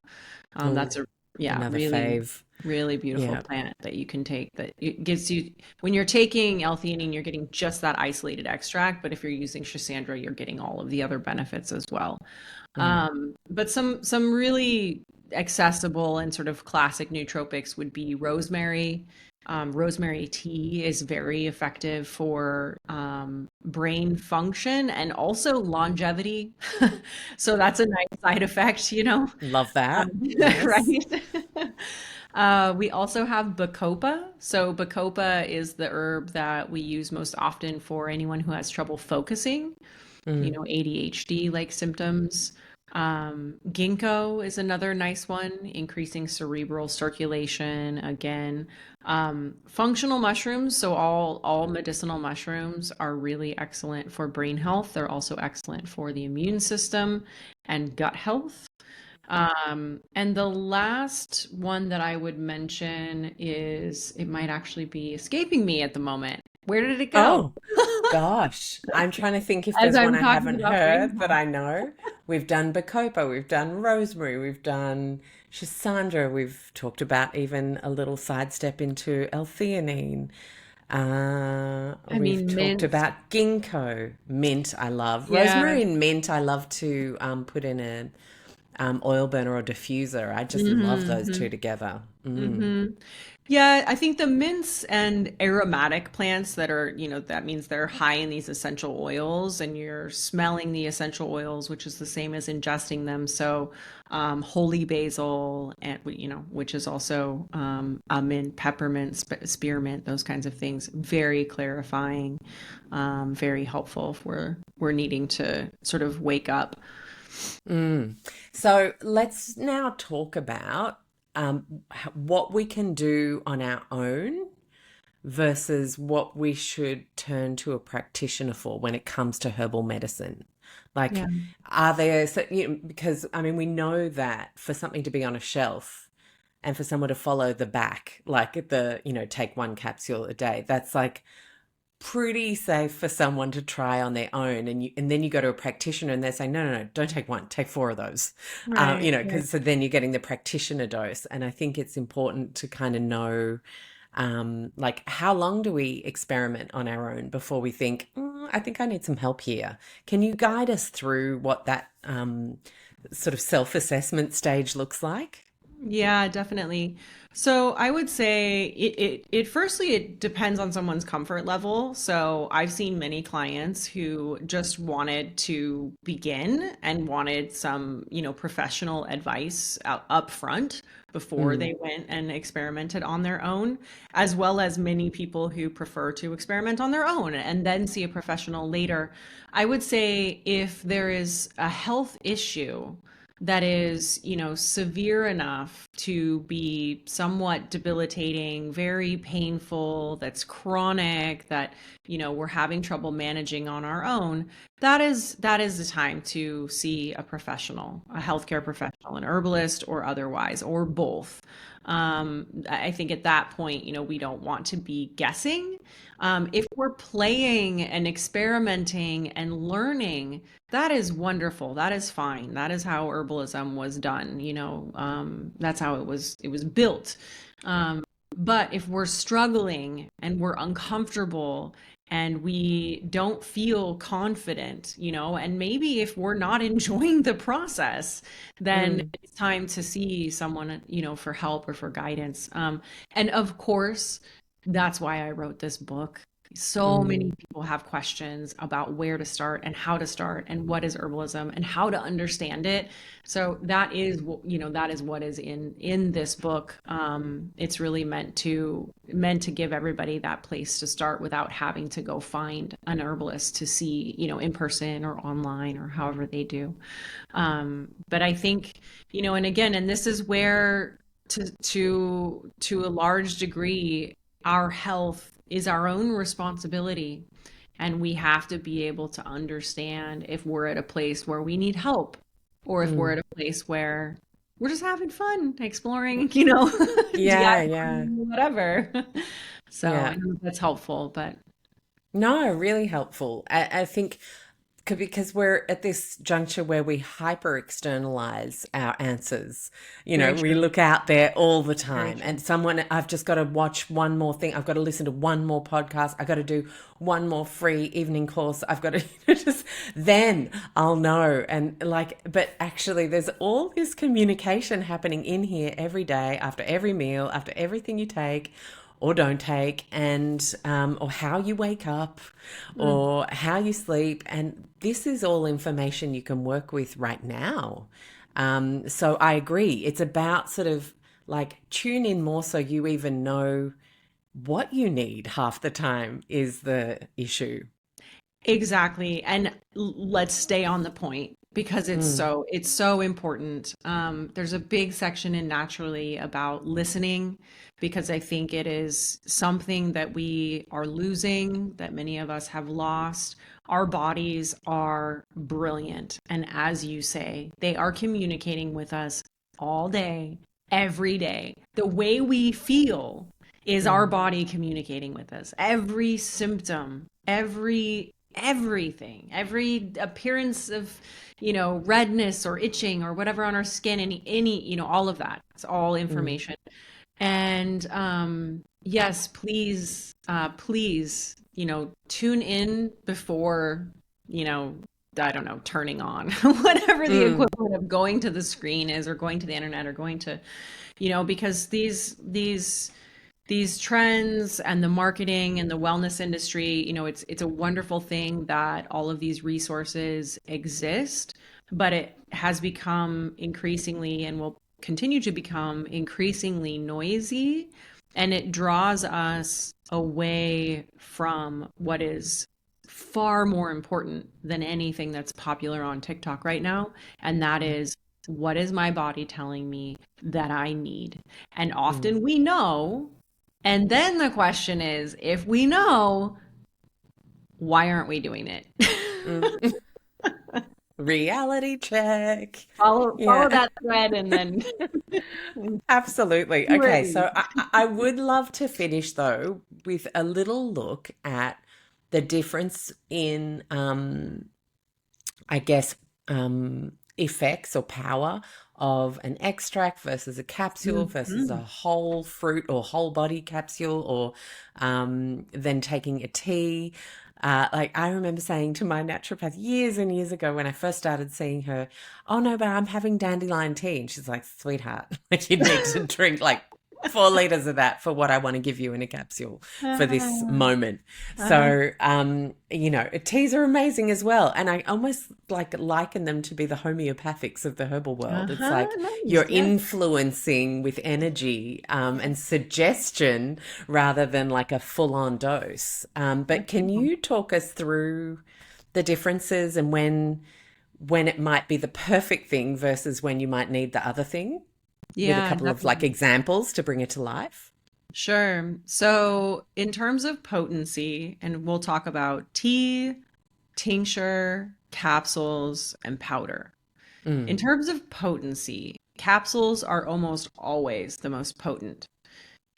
That's Oh, a yeah, another really, fave. really beautiful Yeah. plant that you can take that it gives you when you're taking L-theanine, you're getting just that isolated extract, but if you're using Schisandra, you're getting all of the other benefits as well. Mm. But some really accessible and sort of classic nootropics would be rosemary. Rosemary tea is very effective for brain function and also longevity. So that's a nice side effect, Love that. Um, Yes. right? We also have bacopa. So bacopa is the herb that we use most often for anyone who has trouble focusing, Mm. ADHD like symptoms. Ginkgo is another nice one, increasing cerebral circulation. Again, functional mushrooms, so all medicinal mushrooms are really excellent for brain health. They're also excellent for the immune system and gut health. And the last one that I would mention is, it might actually be escaping me at the moment. Where did it go? Oh, gosh. I'm trying to think if As there's one I'm I talking haven't about brain heard that health. I know. We've done Bacopa, we've done Rosemary, we've done Shisandra, we've talked about even a little sidestep into L-theanine. I We've mean, talked mint. about ginkgo, mint. I love Yeah. rosemary and mint. I love to put in a oil burner or diffuser. I just love those two Hmm. together. Mm. Hmm. Yeah, I think the mints and aromatic plants that are, that means they're high in these essential oils and you're smelling the essential oils, which is the same as ingesting them. So, holy basil, and which is also a mint, peppermint, spearmint, those kinds of things, very clarifying, very helpful if we're needing to sort of wake up. Mm. So let's now talk about what we can do on our own versus what we should turn to a practitioner for when it comes to herbal medicine. Like, Yeah. are there, so, because I mean, we know that for something to be on a shelf and for someone to follow the back, like take one capsule a day, that's like pretty safe for someone to try on their own. And then you go to a practitioner and they're saying, no, no, no, don't take one, take four of those. Right. Right. Because so then you're getting the practitioner dose. And I think it's important to kind of know, like, how long do we experiment on our own before we think, I think I need some help here. Can you guide us through what that sort of self-assessment stage looks like? Yeah, definitely. So I would say it firstly, it depends on someone's comfort level. So I've seen many clients who just wanted to begin and wanted some, professional advice up front before Mm, they went and experimented on their own, as well as many people who prefer to experiment on their own and then see a professional later. I would say if there is a health issue that is, severe enough to be somewhat debilitating, very painful, that's chronic, that, we're having trouble managing on our own, that is the time to see a professional, a healthcare professional, an herbalist or otherwise, or both. I think at that point, we don't want to be guessing. If we're playing and experimenting and learning, that is wonderful. That is fine. That is how herbalism was done. That's how it was built. But if we're struggling and we're uncomfortable and we don't feel confident, and maybe if we're not enjoying the process, then mm, it's time to see someone, for help or for guidance. And of course, that's why I wrote this book. So many mm, people have questions about where to start and how to start and what is herbalism and how to understand it. So that is what is in this book. It's really meant to give everybody that place to start without having to go find an herbalist to see, in person or online or however they do. But I think, and again, and this is where to a large degree, our health is our own responsibility. And we have to be able to understand if we're at a place where we need help or if we're mm. at a place where we're just having fun exploring, Yeah, yeah, DIY, whatever. So I yeah. know that's helpful, but No, really helpful. I think because we're at this juncture where we hyper externalize our answers. very We true. look out there all the Very time, true. and I've just got to watch one more thing. I've got to listen to one more podcast. I've got to do one more free evening course. I've got to just, then I'll know. And but actually, there's all this communication happening in here every day, after every meal, after everything you take or don't take, and or how you wake up Mm. or how you sleep. And this is all information you can work with right now. So I agree. It's about sort of like tune in more so you even know what you need half the time is the issue. Exactly. And let's stay on the point. because Mm, it's so important. There's a big section in Naturally about listening, because I think it is something that we are losing, that many of us have lost. Our bodies are brilliant, and as you say, they are communicating with us all day, every day. The way we feel is our mm, body communicating with us. Every symptom, everything, every appearance of, redness or itching or whatever on our skin, any, all of that. It's all mm, information. And yes, please, tune in before, you know, I don't know, turning on whatever the mm, equivalent of going to the screen is, or going to the internet, or going to, because these trends and the marketing and the wellness industry, it's a wonderful thing that all of these resources exist, but it has become increasingly, and will continue to become increasingly, noisy, and it draws us away from what is far more important than anything that's popular on TikTok right now, and that is, what is my body telling me that I need? And mm, often we know, and then the question is, if we know, why aren't we doing it? mm. Reality check. Follow Yeah, that thread, and then absolutely. see where it Okay, leads. so I would love to finish though with a little look at the difference in, I guess, effects or power of an extract versus a capsule versus a Mhm. whole fruit or whole body capsule, or then taking a tea. Like I remember saying to my naturopath years and years ago when I first started seeing her, "Oh no, but I'm having dandelion tea," and she's like, "Sweetheart, like you need to drink like 4 liters of that for what I want to give you in a capsule for this moment." Uh-huh. So, teas are amazing as well. And I almost like liken them to be the homeopathics of the herbal world. It's Uh-huh. like Nice. you're Yeah. influencing with energy, and suggestion rather than like a full on dose. But can you talk us through the differences and when it might be the perfect thing versus when you might need the other thing, with a Yeah, couple of like definitely. examples to bring it to life? Sure. So, in terms of potency, and we'll talk about tea, tincture, capsules, and powder. In Mm, terms of potency, capsules are almost always the most potent,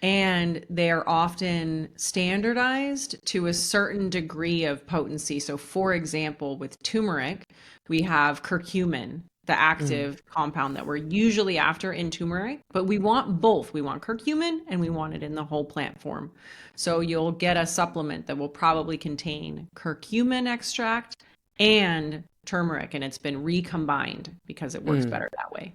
and they are often standardized to a certain degree of potency. So, for example, with turmeric, we have curcumin, the mm, active compound that we're usually after in turmeric, but we want both. We want curcumin and we want it in the whole plant form. So, you'll get a supplement that will probably contain curcumin extract and turmeric, and it's been recombined because it works mm, better that way.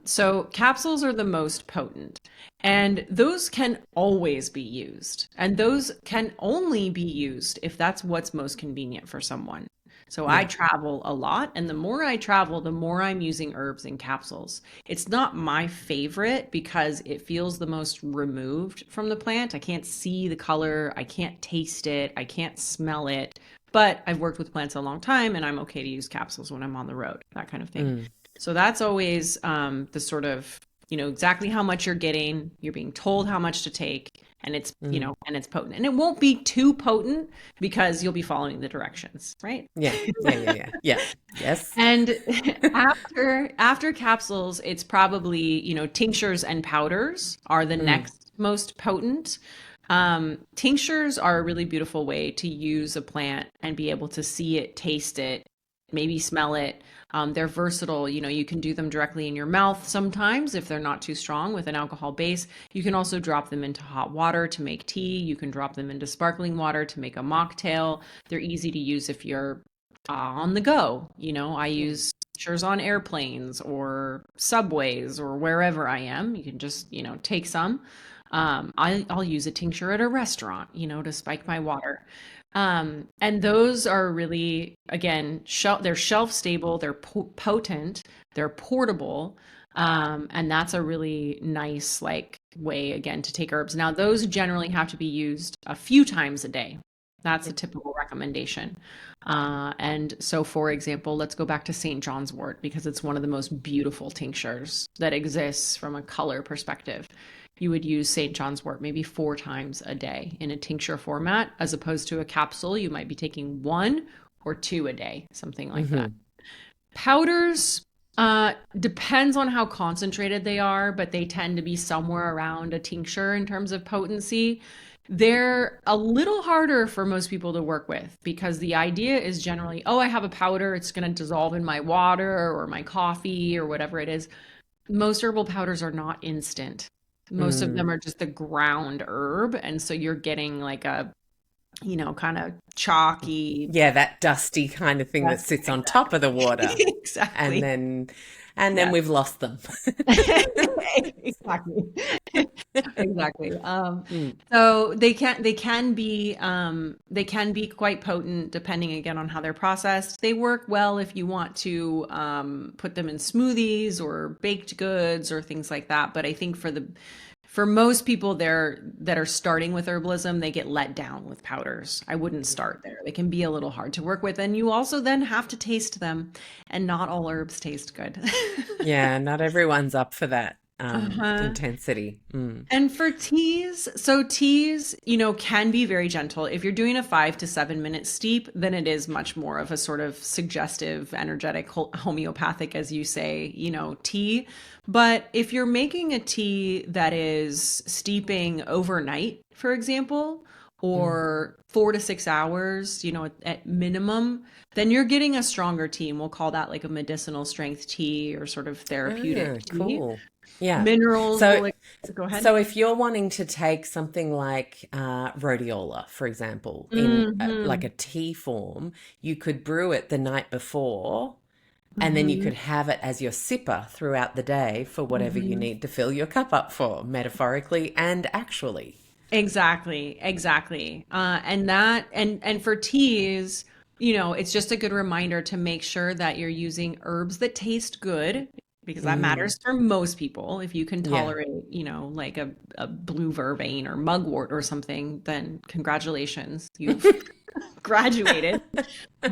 So capsules are the most potent, and those can always be used. And those can only be used if that's what's most convenient for someone. So I yeah. travel a lot, and the more I travel, the more I'm using herbs in capsules. It's not my favorite because it feels the most removed from the plant. I can't see the color, I can't taste it, I can't smell it. But I've worked with plants a long time, and I'm okay to use capsules when I'm on the road, that kind of thing. Mm, So that's always the sort of, exactly how much you're getting. You're being told how much to take, and mm. and it's potent. And it won't be too potent because you'll be following the directions, right? Yeah, yeah, yeah, yeah, yeah. Yes. And after capsules, it's probably, tinctures and powders are the Mm, next most potent. Tinctures are a really beautiful way to use a plant and be able to see it, taste it, maybe smell it. They're versatile. You can do them directly in your mouth sometimes if they're not too strong with an alcohol base. You can also drop them into hot water to make tea. You can drop them into sparkling water to make a mocktail. They're easy to use if you're on the go. I mm, use pictures on airplanes or subways or wherever I am. You can just, take some. I'll use a tincture at a restaurant, to spike my water. And those are really, again, they're shelf stable, they're potent, they're portable. And that's a really nice, like, way, again, to take herbs. Now, those generally have to be used a few times a day. That's a typical recommendation. And so, for example, let's go back to St. John's wort because it's one of the most beautiful tinctures that exists from a color perspective. You would use St. John's wort maybe 4 times a day in a tincture format, as opposed to a capsule. You might be taking 1 or 2 a day, something like that. Powders, depends on how concentrated they are, but they tend to be somewhere around a tincture in terms of potency. They're a little harder for most people to work with because the idea is generally, oh, I have a powder, it's going to dissolve in my water or my coffee or whatever it is. Most herbal powders are not instant. Most of them are just the ground herb. And so you're getting like a, kind of chalky. Yeah, that dusty kind of thing that sits on top of the water. Exactly. And then we've lost them. Exactly. Exactly. So they can be quite potent depending again on how they're processed. They work well if you want to put them in smoothies or baked goods or things like that. But I think for most people that are starting with herbalism, they get let down with powders. I wouldn't start there. They can be a little hard to work with. And you also then have to taste them. And not all herbs taste good. Yeah, not everyone's up for that intensity. And for teas, so teas, can be very gentle. If you're doing a 5 to 7 minute steep, then it is much more of a sort of suggestive, energetic, homeopathic, as you say, tea. But if you're making a tea that is steeping overnight, for example, or 4 to 6 hours, at minimum, then you're getting a stronger tea. And we'll call that like a medicinal strength tea or sort of therapeutic tea. Cool. Yeah. Minerals. So, Go ahead. so if you're wanting to take something like rhodiola, for example, in like a tea form, you could brew it the night before, and then you could have it as your sipper throughout the day for whatever you need to fill your cup up for, metaphorically and actually. Exactly. And for teas, it's just a good reminder to make sure that you're using herbs that taste good, because that matters for most people. If you can tolerate, like a blue vervain or mugwort or something, then congratulations, you've graduated.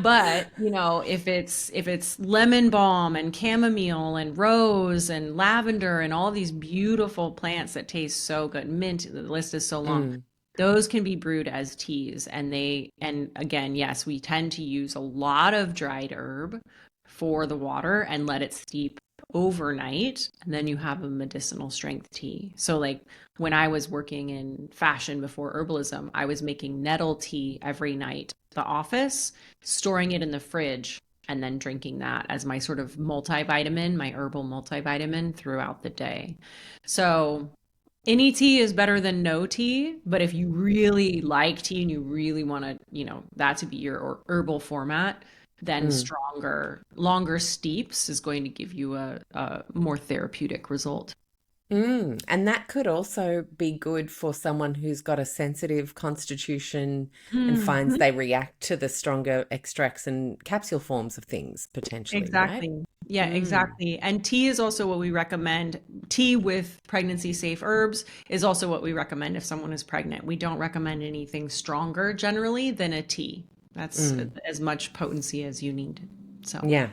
But, if it's lemon balm and chamomile and rose and lavender and all these beautiful plants that taste so good, mint, the list is so long. Those can be brewed as teas, and again, yes, we tend to use a lot of dried herb for the water and let it steep overnight, and then you have a medicinal strength tea. So like when I was working in fashion before herbalism, I was making nettle tea every night at the office, storing it in the fridge, and then drinking that as my sort of multivitamin, my herbal multivitamin throughout the day. So any tea is better than no tea, but if you really like tea and you really want to, that to be your herbal format, then stronger, longer steeps is going to give you a more therapeutic result. And that could also be good for someone who's got a sensitive constitution and finds they react to the stronger extracts and capsule forms of things potentially, Exactly. right? Yeah, exactly. And tea is also what we recommend. Tea with pregnancy safe herbs is also what we recommend if someone is pregnant. We don't recommend anything stronger generally than a tea. That's as much potency as you need. So Yeah.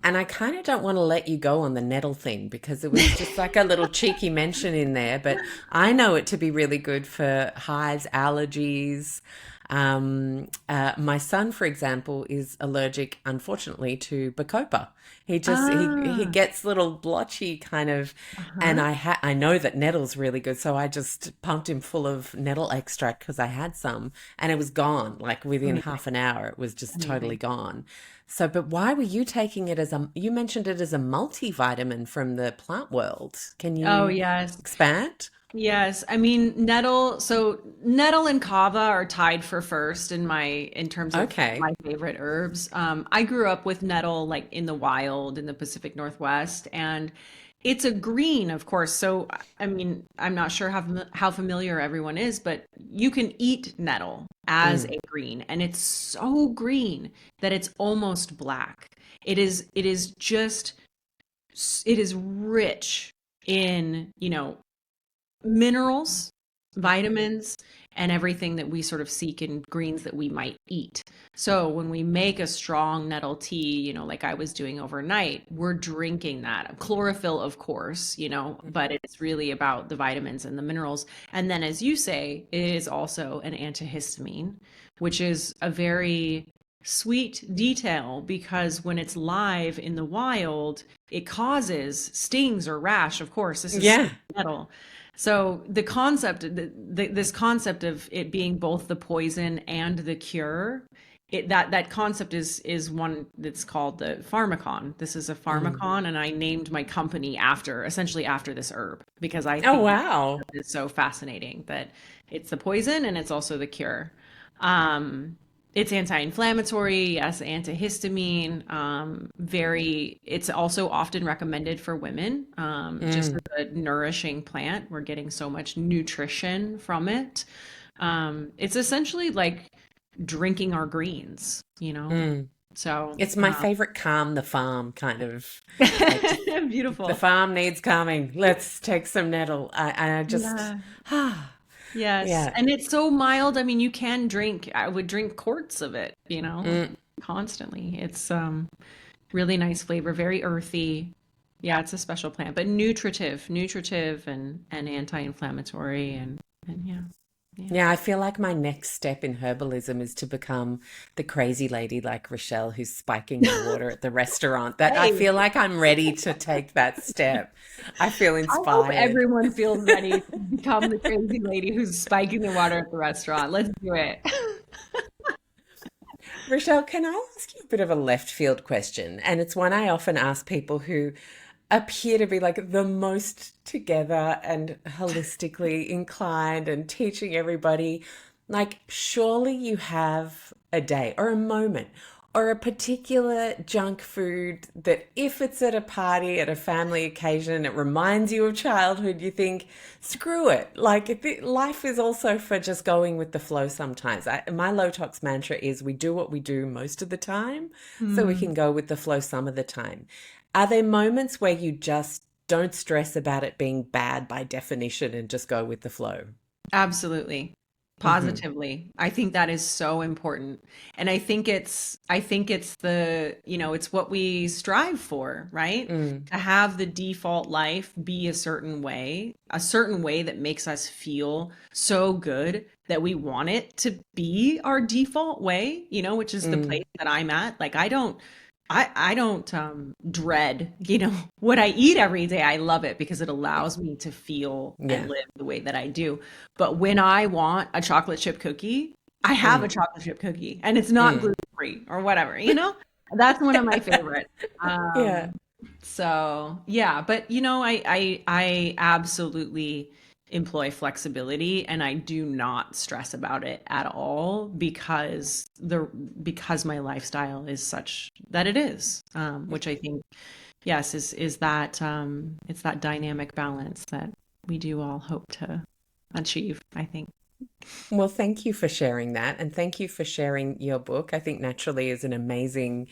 And I kind of don't want to let you go on the nettle thing because it was just like a little cheeky mention in there, but I know it to be really good for hives, allergies. My son, for example, is allergic, unfortunately, to bacopa. He just he gets little blotchy kind of, and I know that nettle's really good, so I just pumped him full of nettle extract because I had some, and it was gone like within half an hour. It was just totally gone. So, but why were you taking it you mentioned it as a multivitamin from the plant world? Can Oh, you yes. expand? Yes. I mean, nettle and kava are tied for first in terms of Okay. my favorite herbs. I grew up with nettle like in the wild in the Pacific Northwest, and it's a green, of course. So, I mean, I'm not sure how familiar everyone is, but you can eat nettle as a green, and it's so green that it's almost black. It is rich in, minerals vitamins, and everything that we sort of seek in greens that we might eat. So when we make a strong nettle tea, like I was doing overnight, we're drinking that. Chlorophyll, of course, but it's really about the vitamins and the minerals. And then, as you say, it is also an antihistamine, which is a very sweet detail because when it's live in the wild, it causes stings or rash. Of course, this is Yeah. nettle. So the concept, this concept of it being both the poison and the cure, that concept is one that's called the pharmacon. This is a pharmacon, and I named my company essentially after this herb because I Oh, think wow. it's so fascinating that it's the poison and it's also the cure. It's anti-inflammatory, yes, antihistamine, it's also often recommended for women, just as a nourishing plant. We're getting so much nutrition from it. It's essentially like drinking our greens, So, It's my favorite calm the farm kind of like the beautiful. farm needs calming. Let's take some nettle. I just, Yeah. ah, Yes. yeah. And it's so mild. I mean, I would drink quarts of it, constantly. It's really nice flavor, very earthy. Yeah, it's a special plant, but nutritive and anti-inflammatory and yeah. Yeah. Yeah, I feel like my next step in herbalism is to become the crazy lady like Rochelle who's spiking the water at the restaurant. That I Hey, feel like I'm ready to take that step. I feel I hope inspired. everyone feels ready to become the crazy lady who's spiking the water at the restaurant. Let's do it. Rochelle, can I ask you a bit of a left field question? And it's one I often ask people who appear to be like the most together and holistically inclined and teaching everybody. Like, surely you have a day or a moment or a particular junk food that if it's at a party, at a family occasion, it reminds you of childhood, you think, screw it. Like, life is also for just going with the flow sometimes. My low tox mantra is we do what we do most of the time so we Hmm. can go with the flow some of the time. Are there moments where you just don't stress about it being bad by definition and just go with the flow? Absolutely. Hmm. Positively. I think that is so important. And I think it's it's what we strive for, right? Mm, To have the default life be a certain way that makes us feel so good that we want it to be our default way, which is the mm, place that I'm at. Like I don't dread, what I eat every day. I love it because it allows me to feel and yeah. live the way that I do. But when I want a chocolate chip cookie, I have a Mm, chocolate chip cookie and it's not mm. gluten-free or whatever, That's one of my favorites. Yeah. So yeah, but I absolutely employ flexibility and I do not stress about it at all because my lifestyle is such that it is, which I think, yes, is that it's that dynamic balance that we do all hope to achieve, I think. Well, thank you for sharing that. And thank you for sharing your book. I think Naturally is an amazing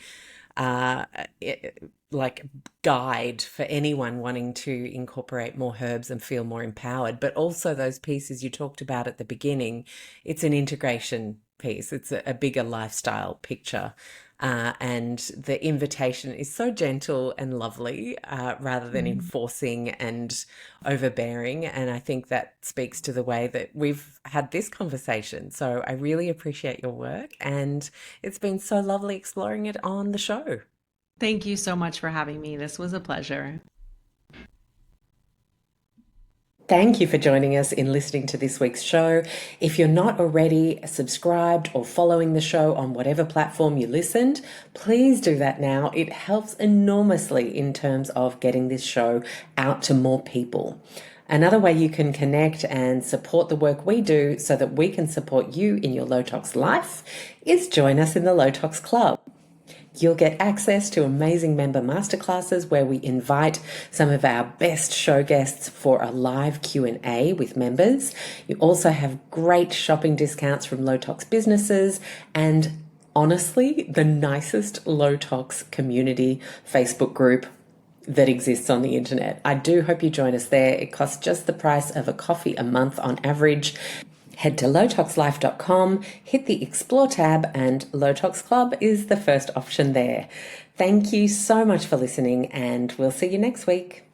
uh, i- like guide for anyone wanting to incorporate more herbs and feel more empowered. But also those pieces you talked about at the beginning, it's an integration piece. It's a bigger lifestyle picture. And the invitation is so gentle and lovely, rather than Mhm. enforcing and overbearing. And I think that speaks to the way that we've had this conversation. So I really appreciate your work, and it's been so lovely exploring it on the show. Thank you so much for having me. This was a pleasure. Thank you for joining us in listening to this week's show. If you're not already subscribed or following the show on whatever platform you listened, please do that now. It helps enormously in terms of getting this show out to more people. Another way you can connect and support the work we do so that we can support you in your low tox life is join us in the Low Tox Club. You'll get access to amazing member masterclasses where we invite some of our best show guests for a live Q&A with members. You also have great shopping discounts from low tox businesses and honestly, the nicest low tox community Facebook group that exists on the internet. I do hope you join us there. It costs just the price of a coffee a month on average. Head to lowtoxlife.com, hit the Explore tab, and Low Tox Club is the first option there. Thank you so much for listening, and we'll see you next week.